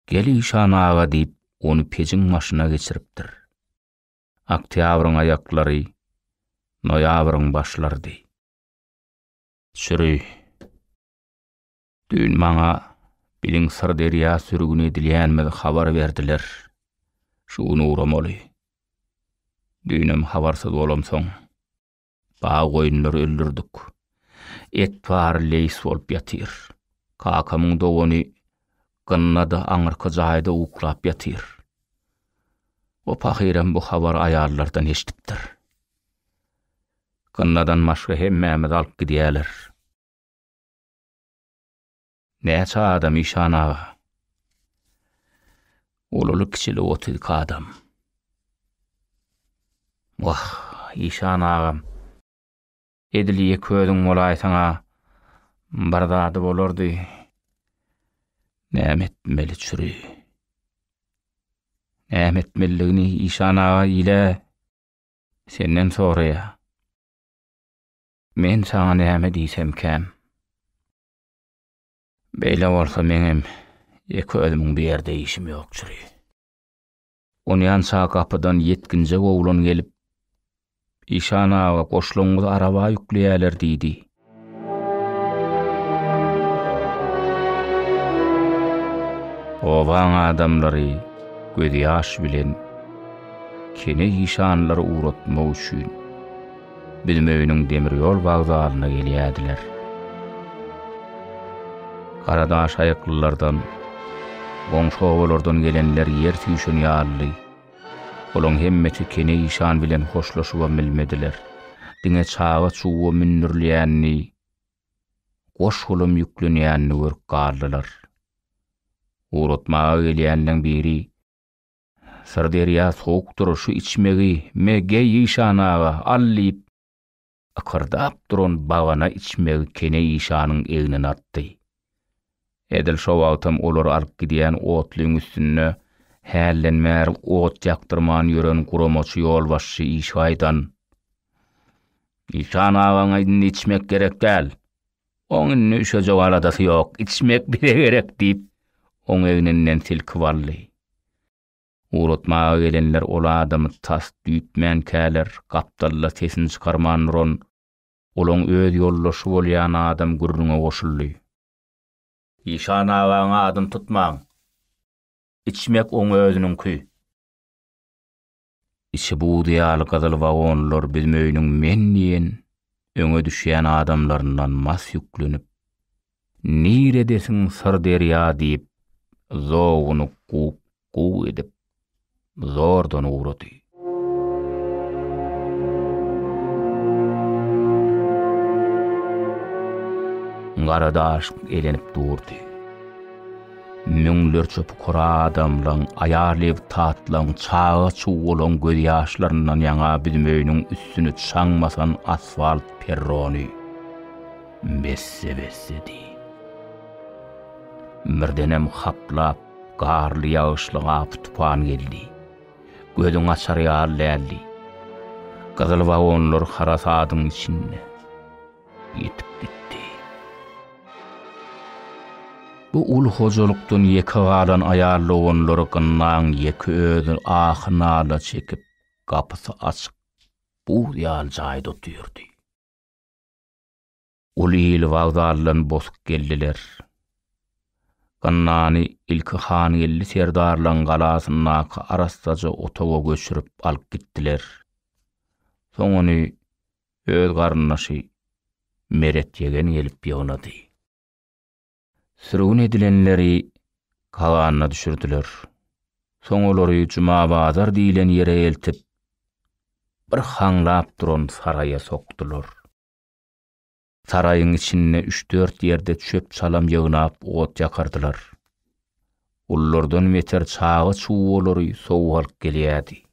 Gel işan ağa diýip onu pejiň maşyna geçiripdir. Oktýabryň aýaklary, noýabryň başlardy. Çürü, dün maňa biliň Sirderýa sürgün edilýänmedi habar berdiler. Şuny uramaly. Dünem habarsız bolamsoň, baý goýunlary öldürdük. Et bar leýs bolup ýatyr. Kakamyň dogany gynnada aňyrky jaýda uklap ýatyr. O pahirem bu habar aýallardan eşdipdir. Gynnadan başga hemmämiz alyp gidýärler. Näçe adam işan ağa? Olaly kiçili 30 adam. Wah, işan ağam. Ediliye köýüň bolaý saňa bardady bolardy. Näme etmeli çüri? Näme etmeligini işan ağa ile senden soraýa. Men saňa näme diýsem käm? Beýle bolsa meňem ýeke özümiň bir ýerde işim ýok çüri. Ony ýança kapydan ýetginje oglan gelip işan ağa goşulaňyz araba ýükleýärler diýdi. Owaň adamlary göz ýaş bilen Kene işanlary uratmak üçin Bilmeýiniň demir ýol wagzalyna gelýärdiler. Garadaş aýaklylardan, goňşy owalardan gelenler ýer tüýşüni ýarly. Olaň hemmeti Kene işan bilen hoşlaşyp bilmediler. Diňe çağa çuwa mindirlýänni, goşulum ýüklenýänni görüp galdylar. Uratmaga gelýänleň biri, Sirderýa soğukdur, şu içmegi mege işan ağa allyp akırdap duran bagana içmegi Kene işanyň egine atdy. Edil şo wagtam olar alyp gidýän otlyň üstüne hällenmär ot ýaktyrman ýören guramaçy ýolbaşçy işaýdan. İşan ağaňa içmek gerek däl. Oňun nüşejek aladasy ýok, içmek bile gerek diýip oň egininden silkip aldy. Uratmaga gelenler ol adamy tas düýtmän käler, gapdalla sesini çykarman ron, olaň öz ýollaşy bolýan adam gürrüňe goşuldy. İşan ağaňa adyn tutmaň. İçmek oň özüniňki. İçi buğdaýaly gazaly wagonlar bilmeýiniň men diýen öňe düşýän adamlaryndan mas ýüklenip, nire desiň Sirderýa diýip zoguny gup edip zordan uğradı. Garadaş elenip durdy. Müňler çöp kura adamlaň aýarlyp tatlaň çağa çuwulan göz ýaşlaryndan ýaňa bilmeýiniň üstüni çaňmasan asfalt perrony besse-bessedi. Mirdenem haplap garly ýaşly gap tupan geldi. Gözüň açar ýarläldi. Gazaly wagonlar harasadyň içinde ýetip gitdi. Bu ul hojolukdan ýeke galan aýarly onlary gynnaň ýeke ödü ahynala çekip gapysy açyk bu ýal jaýda oturdy. Ul ýyl wagdarlan bosyk geldiler. Gannany ilki han geldi serdarlan galasyna arastaja otoga göçürüp alyp gitdiler. Soňuny öz garyndaşy Meret ýegen gelip ýognady. Sürgün edilenleri kaganyna düşürdiler. Soň olary Juma bazar diýilen ýere eltip bir haňlap duran saraýa sokdular. Saraýyň içinde 3-4 ýerde çöp çalam ýygnap ot ýakardylar. Ullardan meter çağı çuw olary sowal gelýärdi.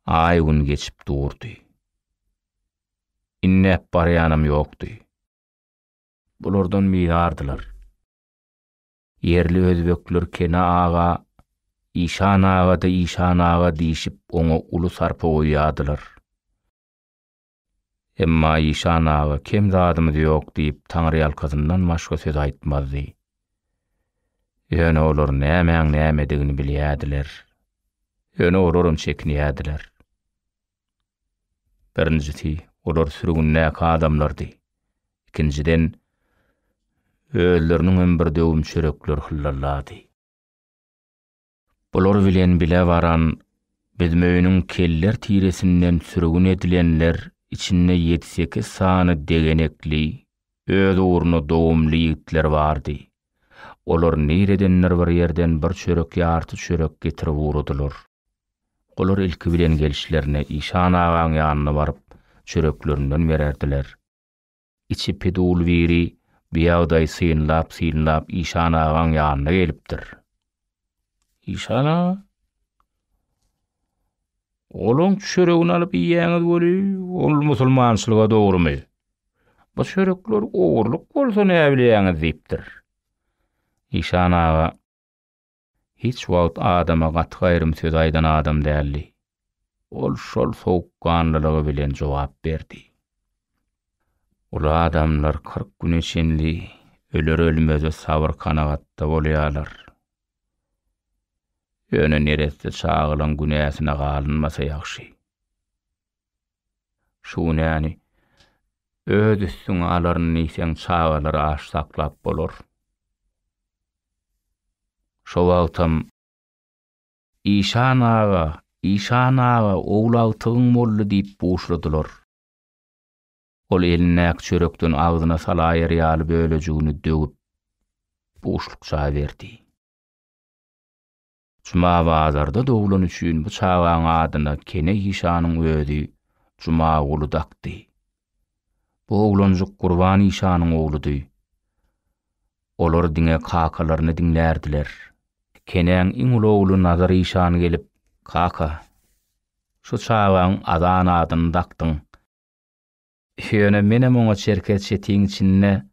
Ay gün geçip durdy. Innep barýanam ýokdy. Bulardan miýardylar. Yerli özbekler Kena ağa, İşan ağa da İşan ağa diýişip oňa uly sarpa goýýadylar. Emma İşan ağa kim zadymy ýok diýip Taňry ýalkazyndan başga söz aýtmazdy. Ýöne olar nämedigini bilýärdiler. Ýöne olarum çekinýärdiler. Birincisi, olar sürgünläk adamlardy. İkinciden, özleriniň bir döwüm çörekler hyllalady. Bular bilen bile varan bizmöýüniň keller tiresinden sürgün edilenler içinde 7-8 sany degenekli, öz uğruna dowumly ýigitler bardy. Olar niredenler bir ýerden bir çörek ýarty çörek getirip urdular. Olar ilki bilen gelişlerine İşan ağaň ýanyna baryp çöreklerinden bererdiler. İçi pedul biri biýagdaý synlap İşan ağaň ýanyna gelipdir. İşan ağa, olaň çöregini alyp ýeňiz boli, ol musulmançylyga dogrumy? Bu çörekler ogurlyk bolsa näme bilýäňiz diýipdir. İşan ağa, hiç wagt adama gat gaýrym söz aýdan adam däldi. Ol şol sowukkanlylygy bilen jogap berdi. Ula adamlar 40 gün içindi, öler ölmeze sabır kanagatda bolýarlar. Ýöne neresi çağılan günäsine galynmasa ýaxşy. Şu näni, öz üstüňe alaryny sen çağalar aş saklap bolar. Şo wagtam İşan ağa, oğlawtygyň boldy diýip boşladylar. Ol eline çörekden ağzına salaýar ýaly bölejigini dögüp boşlukça berdi. Juma bazarda dowulan üçin bu çağaň adyna Kene İşanyň özi Juma uly dakdy. Bu oglanjyk Gurban İşanyň ogludy. Olar diňe kakalaryny dinlärdiler. Keneň iň uly ogly Nazar İşan gelip, "Kaka, şu çağaň adan adyny dakdyň. Ýöne menem oňa çerket çetiň içinde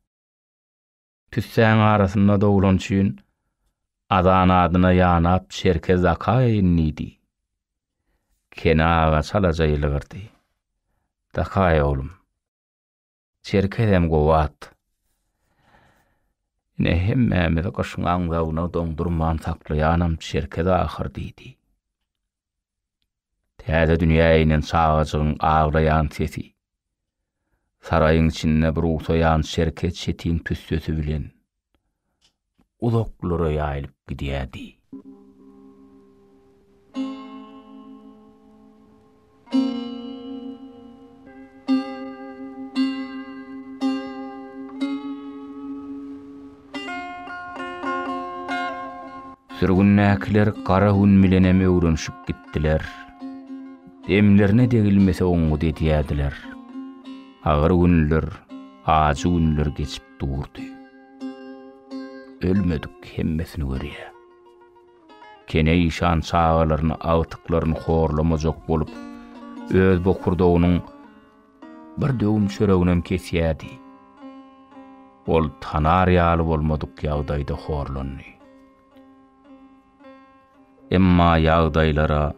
tüssäň arasynda dowulan üçin adan adyna ýanap çerkez akaýyndy." Kenaga salajaylygy. "Takaý oğlum. Çerkezem gowat. Ne hemmemiz gaşyňaň dawna doňdurman saklaýanam çerkez ahir" diýdi. Täze dünýäniň çağagyň aglaýan sesi. Saraýyň içinde bir usayan şerket çetiň tüssesi bilen uzaklara ýaýlyp gidýärdi. Sürgünnäkiler kara gün bilen öwrenşip gitdiler. Demlerine degilmese oňu dedýärdiler. Ağır günler, acı günler geçip durdu. Ölmedik hemmesini görýär. Kene İşan çağalaryny, awtyklaryny horlamajak bolup, öz bokurdogynyň bir döwüm çöreginem kesýärdi. Ol tanar ýaly bolmadyk ýagdaýda horlandy. Emma ýagdaýlara,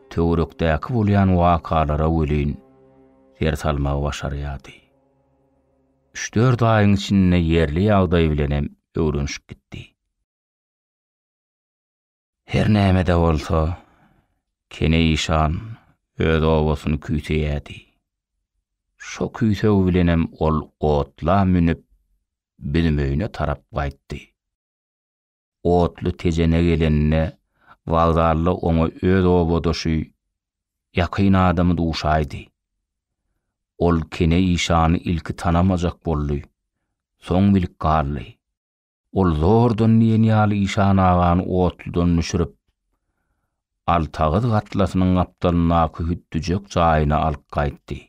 töwerekdäki bolýan wakalara welin ter salmagy başarýardy. 3-4 aýyň içinde yerli ýagdaý bilenem öwrenişip gitdi. Her näme-de bolsa, kene işan öz owasyny küýteýädi. Şo küýtegi bilenem ol otla münüp bilmöýüne tarap gaýtdy. Otlu tejene gelenine wagdarly oňa öz owadoşy ýakyn adamy duşaýdy. Ol kene işany ilki tanamajak boldy. Soň bilik garly. Ol zordan ýeni-ýaly işan agany otludan müşürip altagy gatlasynyň gapdalyna kühüttüjek jaýyna alyp gaýtdy.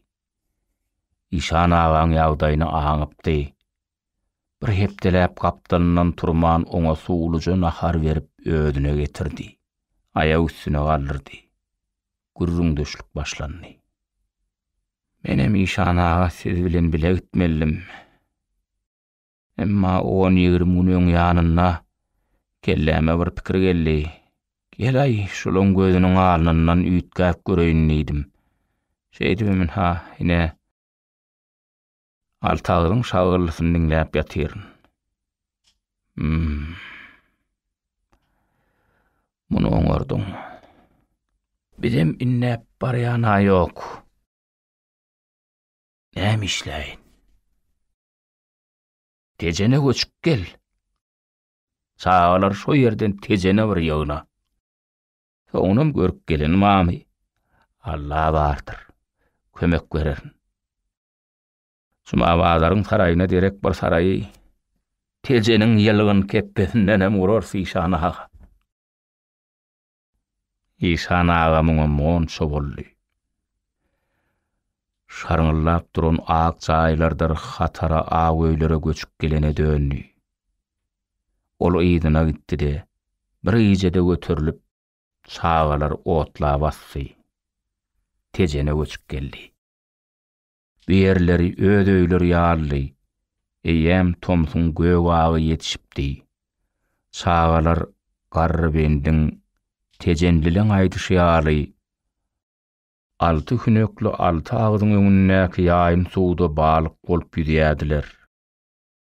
İşan agaň ýagdaýyny aňypdy. Bir hepdeläp gapdalyndan turman oňa suwluja nahar berip ödüne getirdi. Aýag üstüne galdyrdy. Gürrüňdeşlik başlandy. Menem işan aga siz bilen bile gitmellim. Emma 10-20 gün ýanyna kelläme bir pikir geldi. Gelaý şolon gözüniň alnyndan üýtgäp göreýin diýdim. Şeýdibim ha ine altagyň şagyrlysyny dinläp ýatyryn. Muny oňardyň. Bizem innäp barýana ýok. Näme işläýin? Tejene göçüp gel. Çağalar şo ýerden tejene bir ýagna. Soňam görüp gelen mamy. Allah bardyr. Kömek bererin. Şuma bazaryň saraýyna derek bir saraýy. Tejeniň ýylgyny keppesinden hem urarsa işan aga. İşan aga muňa monşa boldy. Şarňyllap duran ak jaýlardar hatara aýlere göçüp gelene döndü. Ol ýydyna gitdi. Bir ýejede götürilip çağalar otla bassy. Tejene göçüp geldi. Berleri öz öýleri ýaly. Eýem Tomsun göwagy ýetişipdi. Çağalar garrybendiň tejenlileň aýdyşy ýaly. 6 hünöklü 6 agzyň öňündäki ýaýyn suwda balyk bolup ýürýärdiler.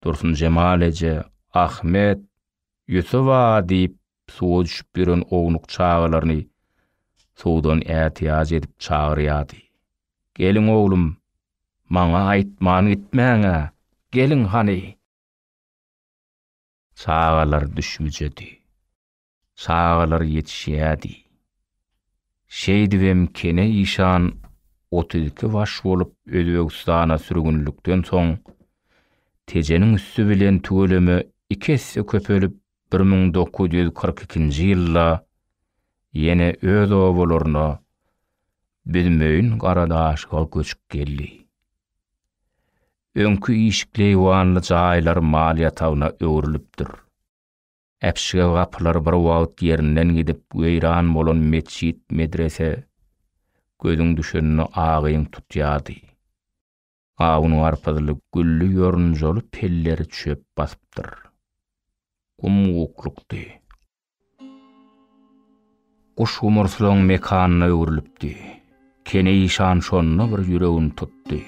Dursun Jemal eje, Ahmet, Yusufa diýip suwa düşüp biren ownuk çağalaryny suwdan ätiýaz edip çağırýardy. Gelin oglum, maňa aýtman gitmäňe, gelin hany. Çağalar düşmüjedi. Çağalar ýetişýärdi. Şeýdibem kene işan 32 waş bolup Özbegistana sürgünlükden soň tejeniň üstü bilen tügeleme 2 hisse köpelip 1942-nji ýylda ýene öz owalaryna bilmeýin Garadaşga göçüp geldi. Öňkü işikli ýanly jaýlar maliýatagyna öwrilipdir. Äpşige gapylar bir wagt ýerinden gidip weýran bolan mesjid, medrese gözüň düşenini agyň tutýardy. Awynyň arpadyly güllü ýorunjaly pelleri çöp basypdyr. Gumuklukdy. Kuş umurslaň mekanyna öwrilipdi. Kene işan şonuna bir ýüregini tutdy.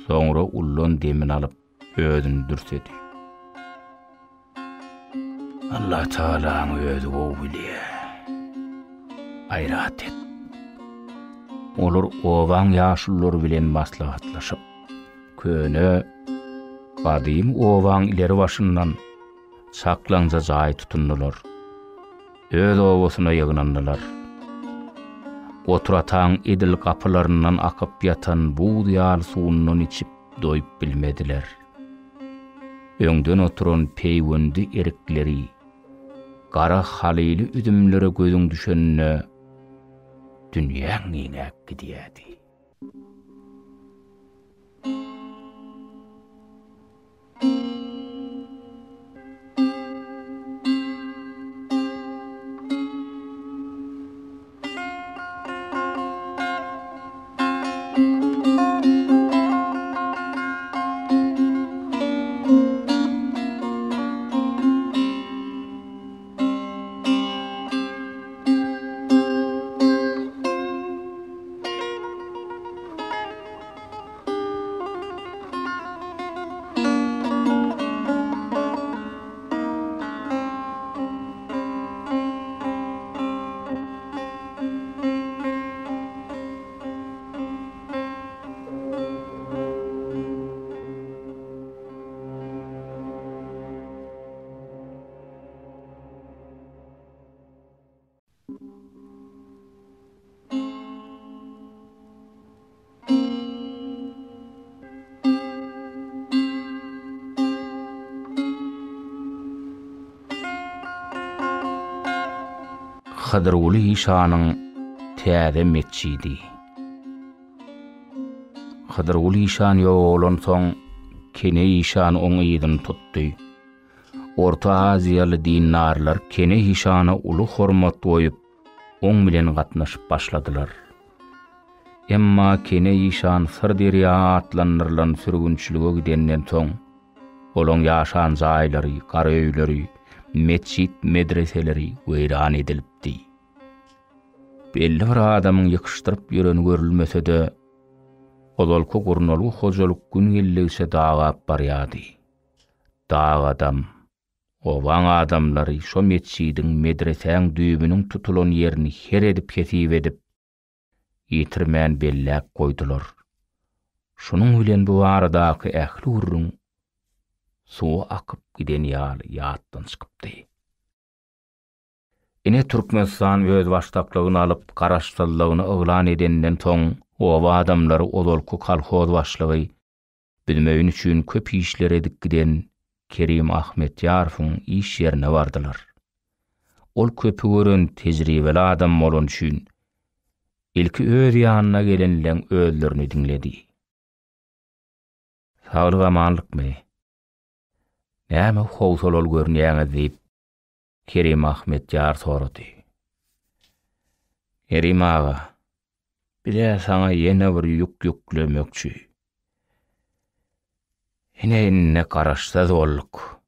Soňra ullun demin alyp özüni dürsedi. Allah Taala'ň özü bilýär. Aýrat et. Olar owaň ýaşullar bilen maslahatlaşyp, köne gadym owaň ileri başyndan saklanja jaý tutundylar. Öz owasyna ýygnandylar. Oturataň edil kapylaryndan akyp ýatan bu ýal suwundan içip doýup bilmediler. Öňden oturan peýwendi erikleri gara halili üdümlere gözüň düşenine dünýäň ýeňäp gidýärdi. Hadyr Uly İşanyň täze meçidi. Hadyr Uly İşan ýok bolan soň Kene İşan oň ýygyny tutdy. Orta Aziýaly dinarlar Kene İşana uly hormat goýup oň bilen gatnaşyp başladylar. Emma Kene İşan Sırderýa atlanyrlan sürgünçilige gidenden soň olaň ýaşan jaýlary, gara öýleri, meçit, medreseleri weýran edilipdi. Belli bir adamyň ýykışdyryp ýöreni görülmese-de, Odolku gurnaly hojalyk gün gellegse dagap barýady. Dag adam, owaň adamlary şo meçidiň medreseň düýbüniň tutulan ýerini her edip kesip edip ýitirmän bellek goýdular. Şunuň bilen bu aradaky ähli urrun suwa akyp giden ýaly ýatdan çykypdy. Ine Türkmenistan öz başdaklygyny alyp garaşdyrlygyny oglan edenden soň owa adamlary Odolku kolhoz başlygy bilmeýin üçin köp işler edip giden Kerim Ahmetýarowyň iş ýerine bardylar. Ol köpü gören tejribeli adam bolan üçin ilki öz ýanyna gelenleň özlerini diňledi. Sağlyk amanlykmy? Näme howsolal görnýäňiz diýip Kerim Ahmetýar sorady. Kerim ağa, bile sana ýene bir ýük ýüklemekçi. Ine garaşsaz bolduk.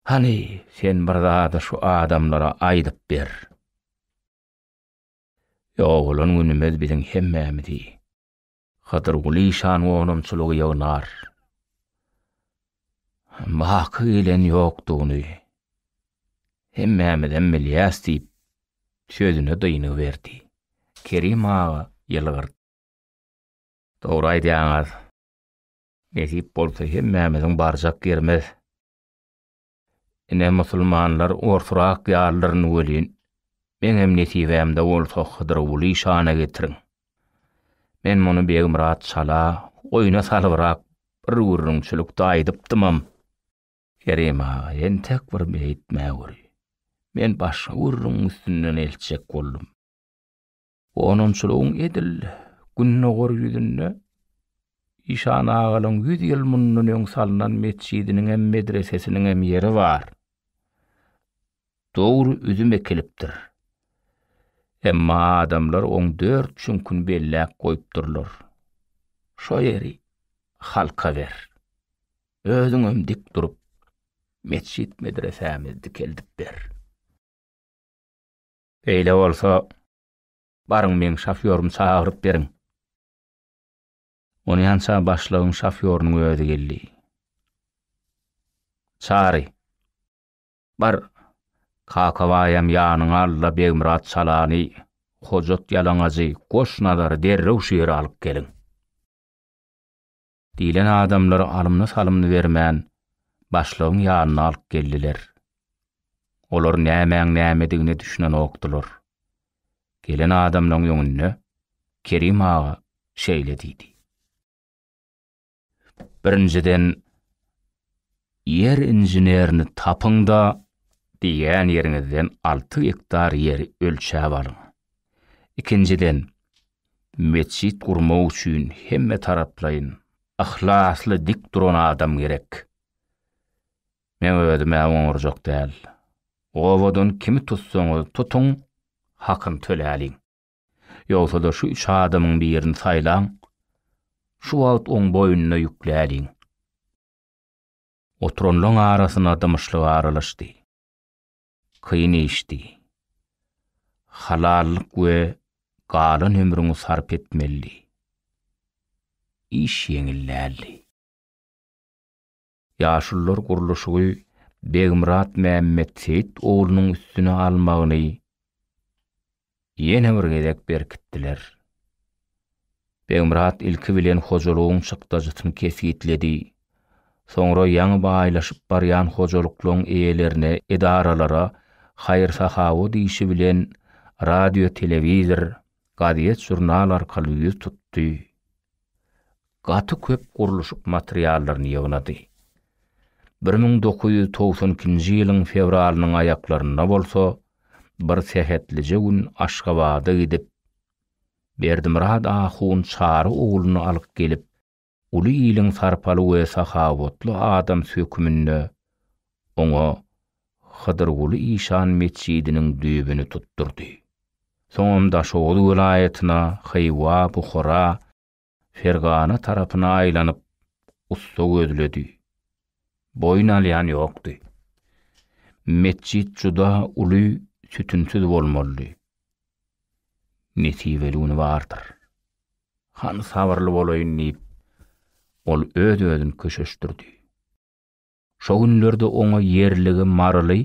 Hani sen bir zada şu adamlara aýdyp ber. Ýok, olan günümez biziň hemmämidi. Hadyr Uly İşan oňumçylygy ýagnar. Maky bilen ýokdugyny hemmämeden bilýäs diýip sözüne dyny berdi. Kerim ağa ýylgyrdy. Dogry aýdýaňyz. Nesip bolsa hemmämiziň barjak germez. Ine musulmanlar ortorak ýarlaryny welin, meňem nesibämde bolsa Hadyr Uly İşana getiriň. Men muny Begimrat çala, oýuna salyprak bir urrunçylykda aýdypdymam. Kerim ağa, entek bir beýtmägür. Men başga urrun üstünden elçek boldum. Onunçylygyň edil, günnogor ýüzünde İşan ağalyň 100 ýyl mundan öň salynan meçidiniň hem medresesiniň hem ýeri bar. Dogry üzüm ekilipdir. Emma adamlar oň 4 çünkün bellek goýupdyrlar. Şo ýeri halka ber. Özüňem dik durup meçit medresämizdi keldip ber. Eýle bolsa baryň meň şofýorum çagyryp beriň. Onu ýança başlagyň şofýorunyň özi geldi. Çary. Bar kakawayam ýanyň alla Begimrat çalany, hojat ýalaňazy, goşnadary derrew şeýere alyp geliň. Diýlen adamlar alymny salymny bermän, başlagyň ýanyna alyp geldiler. Olar nämeň nämedigini düşünen okdular. Gelen adamlaryň ýöňünde Kerim ağa şeýle diýdi. Birinciden, yer injinerini tapıngda diýen ýeriňizden 6 hektar ýeri ölçäp alyň. İkinciden, meçit gurmak üçin hemme taraplayın ahlasly dik duran adam gerek. Men ödüme oňurjak däl. Owadan kimi tutsaňyz tutuň, hakyn töläliň. Ýogsa da şu 3 adamyň birini saýlaň, şu wagt oň boýnuna ýükläliň. Oturanlaryň arasyna dymyşlyk aralaşdy. Kyn işdi. Halallyk we galan ömrüňi sarp etmeli. İş ýeňilläli. Ýaşullar guruluşy Begimrat Mämmet Seyit oğlunyň üstüne almagyny ýene bir gezek berkitdiler. Begimrat ilki bilen hojalygyň çykdajatyny kesgitledi. Soňra ýaňy baýlaşyp barýan hojalyklaryň eýelerine, edaralara haýır sahawy diýişi bilen radio, telewizor, gaziet, jurnal arkaly ýüz tutdy. Gaty köp guruluşyk materiallaryny ýygnady. 1992-nji ýylyň fevralynyň aýaklaryna bolsa, bir sehetlice gün Aşgabat'a gidip Berdimrad ahun çary oğlunu alyp gelip uly ýylyň sarpaly we sahawatly adam söküminde oňa Hydyrguly Işan meçidiniň düýbüni tutturdy. Soňam Daşoğlu welaýatyna Hywa, Buhara, Fergana tarapyna aýlanyp usta gözledi. Boyun alýan ýokdy. Meçit juda uly sütünsiz bolmaly. Nesibeluni vardır. Han sabarly bolaýyn diýip ol öz-özüni köşeşdirdi. Şo günlerde oňa ýerligi Marly,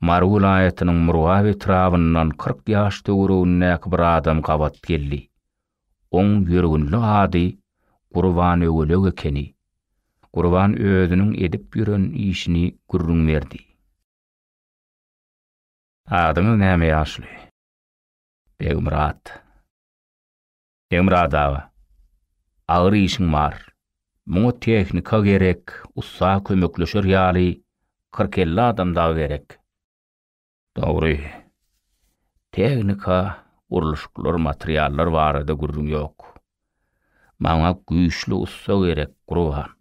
Mar welaýatynyň Murwa etrabyndan 40 ýaş töweregindäki bir adam gabat geldi. Oň ýürgünli ady Gurban öwelek ekeni. Gurban özüniň edip ýüren işini gürrüň berdi. Adyňyz näme ýaşly? Begümrat. Begümrat ağa. Agyr işiň bar. Muňa tehnika gerek, ussa kömekleşer ýaly 40-50 adam da gerek. Dogry. Tehnika, urluşyklar, materiallar barada gürrüň ýok. Maňa güýçli ussa gerek, Gurban.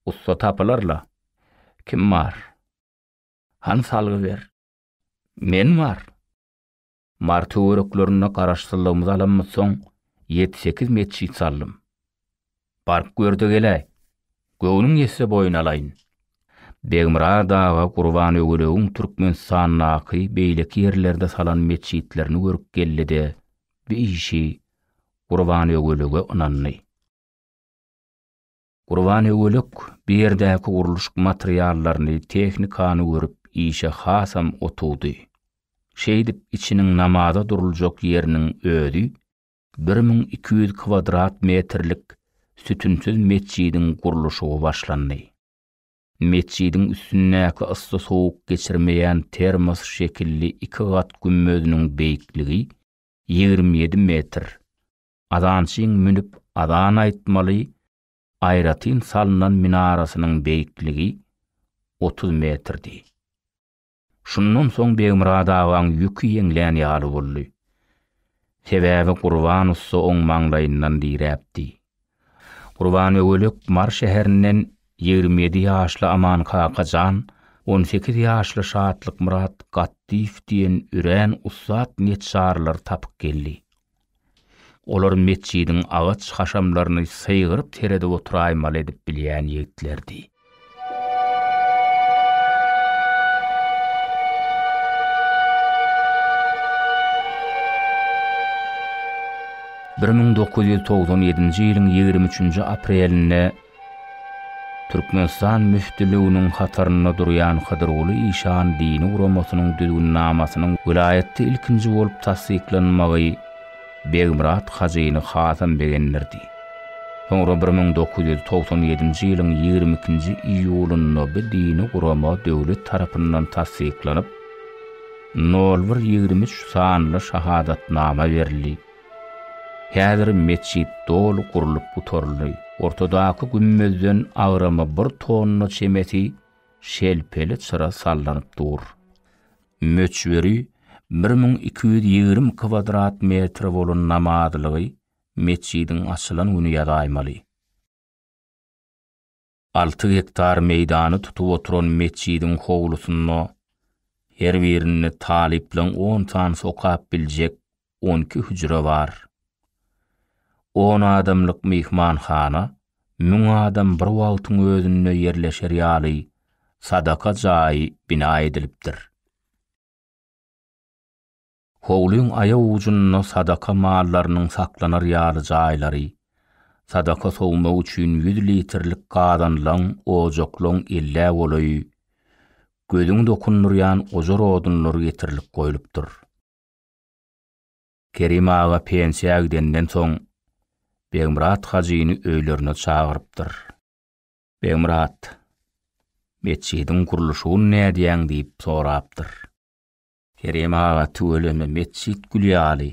Ussa tapylarla. Kim bar? Han salgy ber. Men bar. Mar töwereklerine garaşdyrlygymyz alanmasoň 7-8 meçit sallym. Bark gördi gelä. Göwüniň ýetse boyun alaýyn. Begümrat ağa Gurban öwelegiň Türkmenistanyňky beýleki ýerlerde salan meçitlerini görüp geldi-de bir işi Gurban öwelege ynandy. Gurban öwelek bir ýerdäki guruluşyk materiallaryny, tehnikany görüp işe hasam otudy. Şeýdip içiniň namada duruljak ýeriniň özi 1200 kvadrat metrlik sütünsiz meçidiň guruluşy başlandy. Meçidiň üstündäki ysy sowuk geçirmeýän termos şekilli 2 gat gümmözüniň beýikligi 27 metr. Adançyň münüp adan aýtmaly aýratyn salynan minarasynyň beýikligi 30 metrdi. Şundan soň Begümrat agaň ýükü ýeňlän ýaly boldy. Sebäbi Gurban ussa oň maňlaýyndan diräpdi. Gurban öwelek Mar şäherinden 27 ýaşly Aman Kakajan, 18 ýaşly Şatlyk Murat Gattiýew diýen üren ussat netçarlar tapyp geldi. Olar meçidiň agaç haşamlaryny sygyryp terede oturaýmaly edip bilýän ýigitlerdi. – 1997-nji ýylyň 23-nji aprelinde Türkmenistan müftüliginiň hatarynda durýan Hydyrguly Işan dini uramasynyň düzgünnamasynın vilayetde ilkinji bolup tasdiklanmagy Begümrat Hazyny hasam begenlerdi. Soňra 1997-nji ýylyň 22-nji iýulynda bir dini urama döwlet tarapyndan tasdiklanyp 01-23 sanly şahadatnama berildi. Häzir meçit dolu gurulup butorly. Ortadaky gümmözden agrama 1 tonna çemeti şelpeli çıra sallanyp dur. Möçberi 1220 kvadrat metr bolan namadlygy meçidiň açylan güni ýadaýmaly. 6 hektar meýdany tutup oturan meçidiň howlusyna her birini talipliň 10 tan sokap biljek 12 hüjre bar. 10 adamlyk mihmanhana, 1000 adam bir wagtyň özünde ýerleşer ýaly sadaka jaýy bina edilipdir. Howluň aýag ucunda sadaka mallarynyň saklanar ýaly jaýlary, sadaka sowma üçin 100 litrlik gadanlaň ojaklaň ille bolaý, gözüň dokunurýan ojor odunlar getirilip goýulypdyr. Kerim ağa pensiýa gidenden soň Begümrat Hazyny öýlerine çagyrypdyr. Begümrat, meçidiň guruluşyny nädiýäň diýip sorapdyr. Kerim ağa tüweleme meçit gülýaly.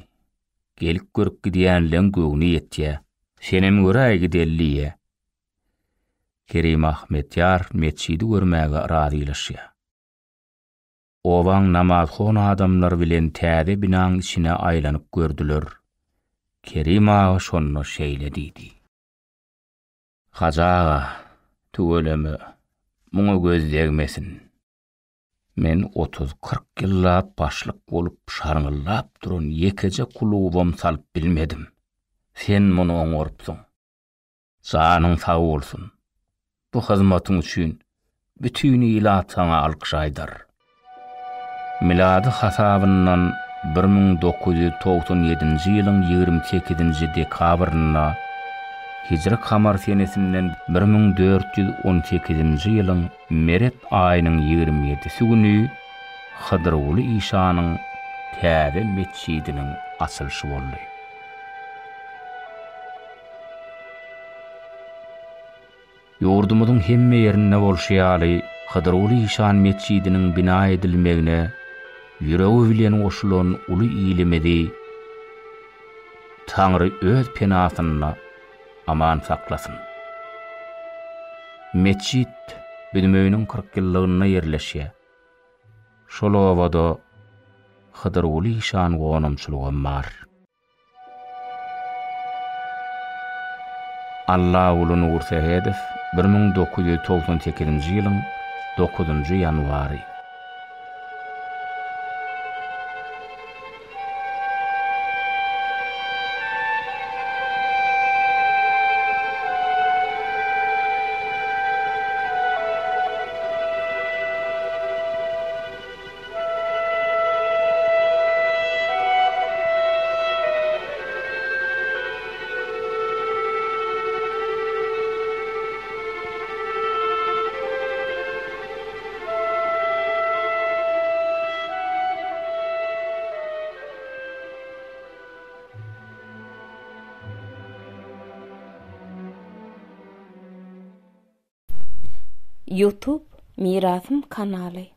Gelip görüp gidýänleň göwüni ýetýär. Senem göräýi gidelliýe. Kerim Ahmetyar meçidi görmäge radylaşýar. Owaň namaz hon adamlar bilen täze binaň içine aýlanyp gördüler. Kerim ağa şonno şeýle diýdi. Haja ağa, tügelemi, muňa göz degmesin. Men 30-40 ýyllap başlyk bolup şarňyllap duran ýekeje kulubam salyp bilmedim. Sen muny oňorupsyň. Janyň sag bolsun. Bu hyzmatyň üçin bütün ilat saňa alkyş aýdar. Milady hasabyndan 1997-nji ýylyň 28-nji dekabryna Hicri kamar senesinden 1418-nji ýylyň Meret aýynyň 27-si güni Hydyr Uly Işanyň täze meçidiniň açylşy boldy. Ýurdumyzyň hemme ýerinde bolşýaly Hydyr Uly Işan meçidiniň bina edilmegine ýüregi bilen goşulan uly ilimedi Taňry öz penasyna aman saklasın. Meçit büdümöýüniň 40 ýyllygyna ýerleşýär. Şol obada Hydyr Uly Işan gonamçylygy bar. Allah ulun Uğur Sehedev 1998-nji ýylyň 9-njy ýanwary. YouTube Mirasym kanaly.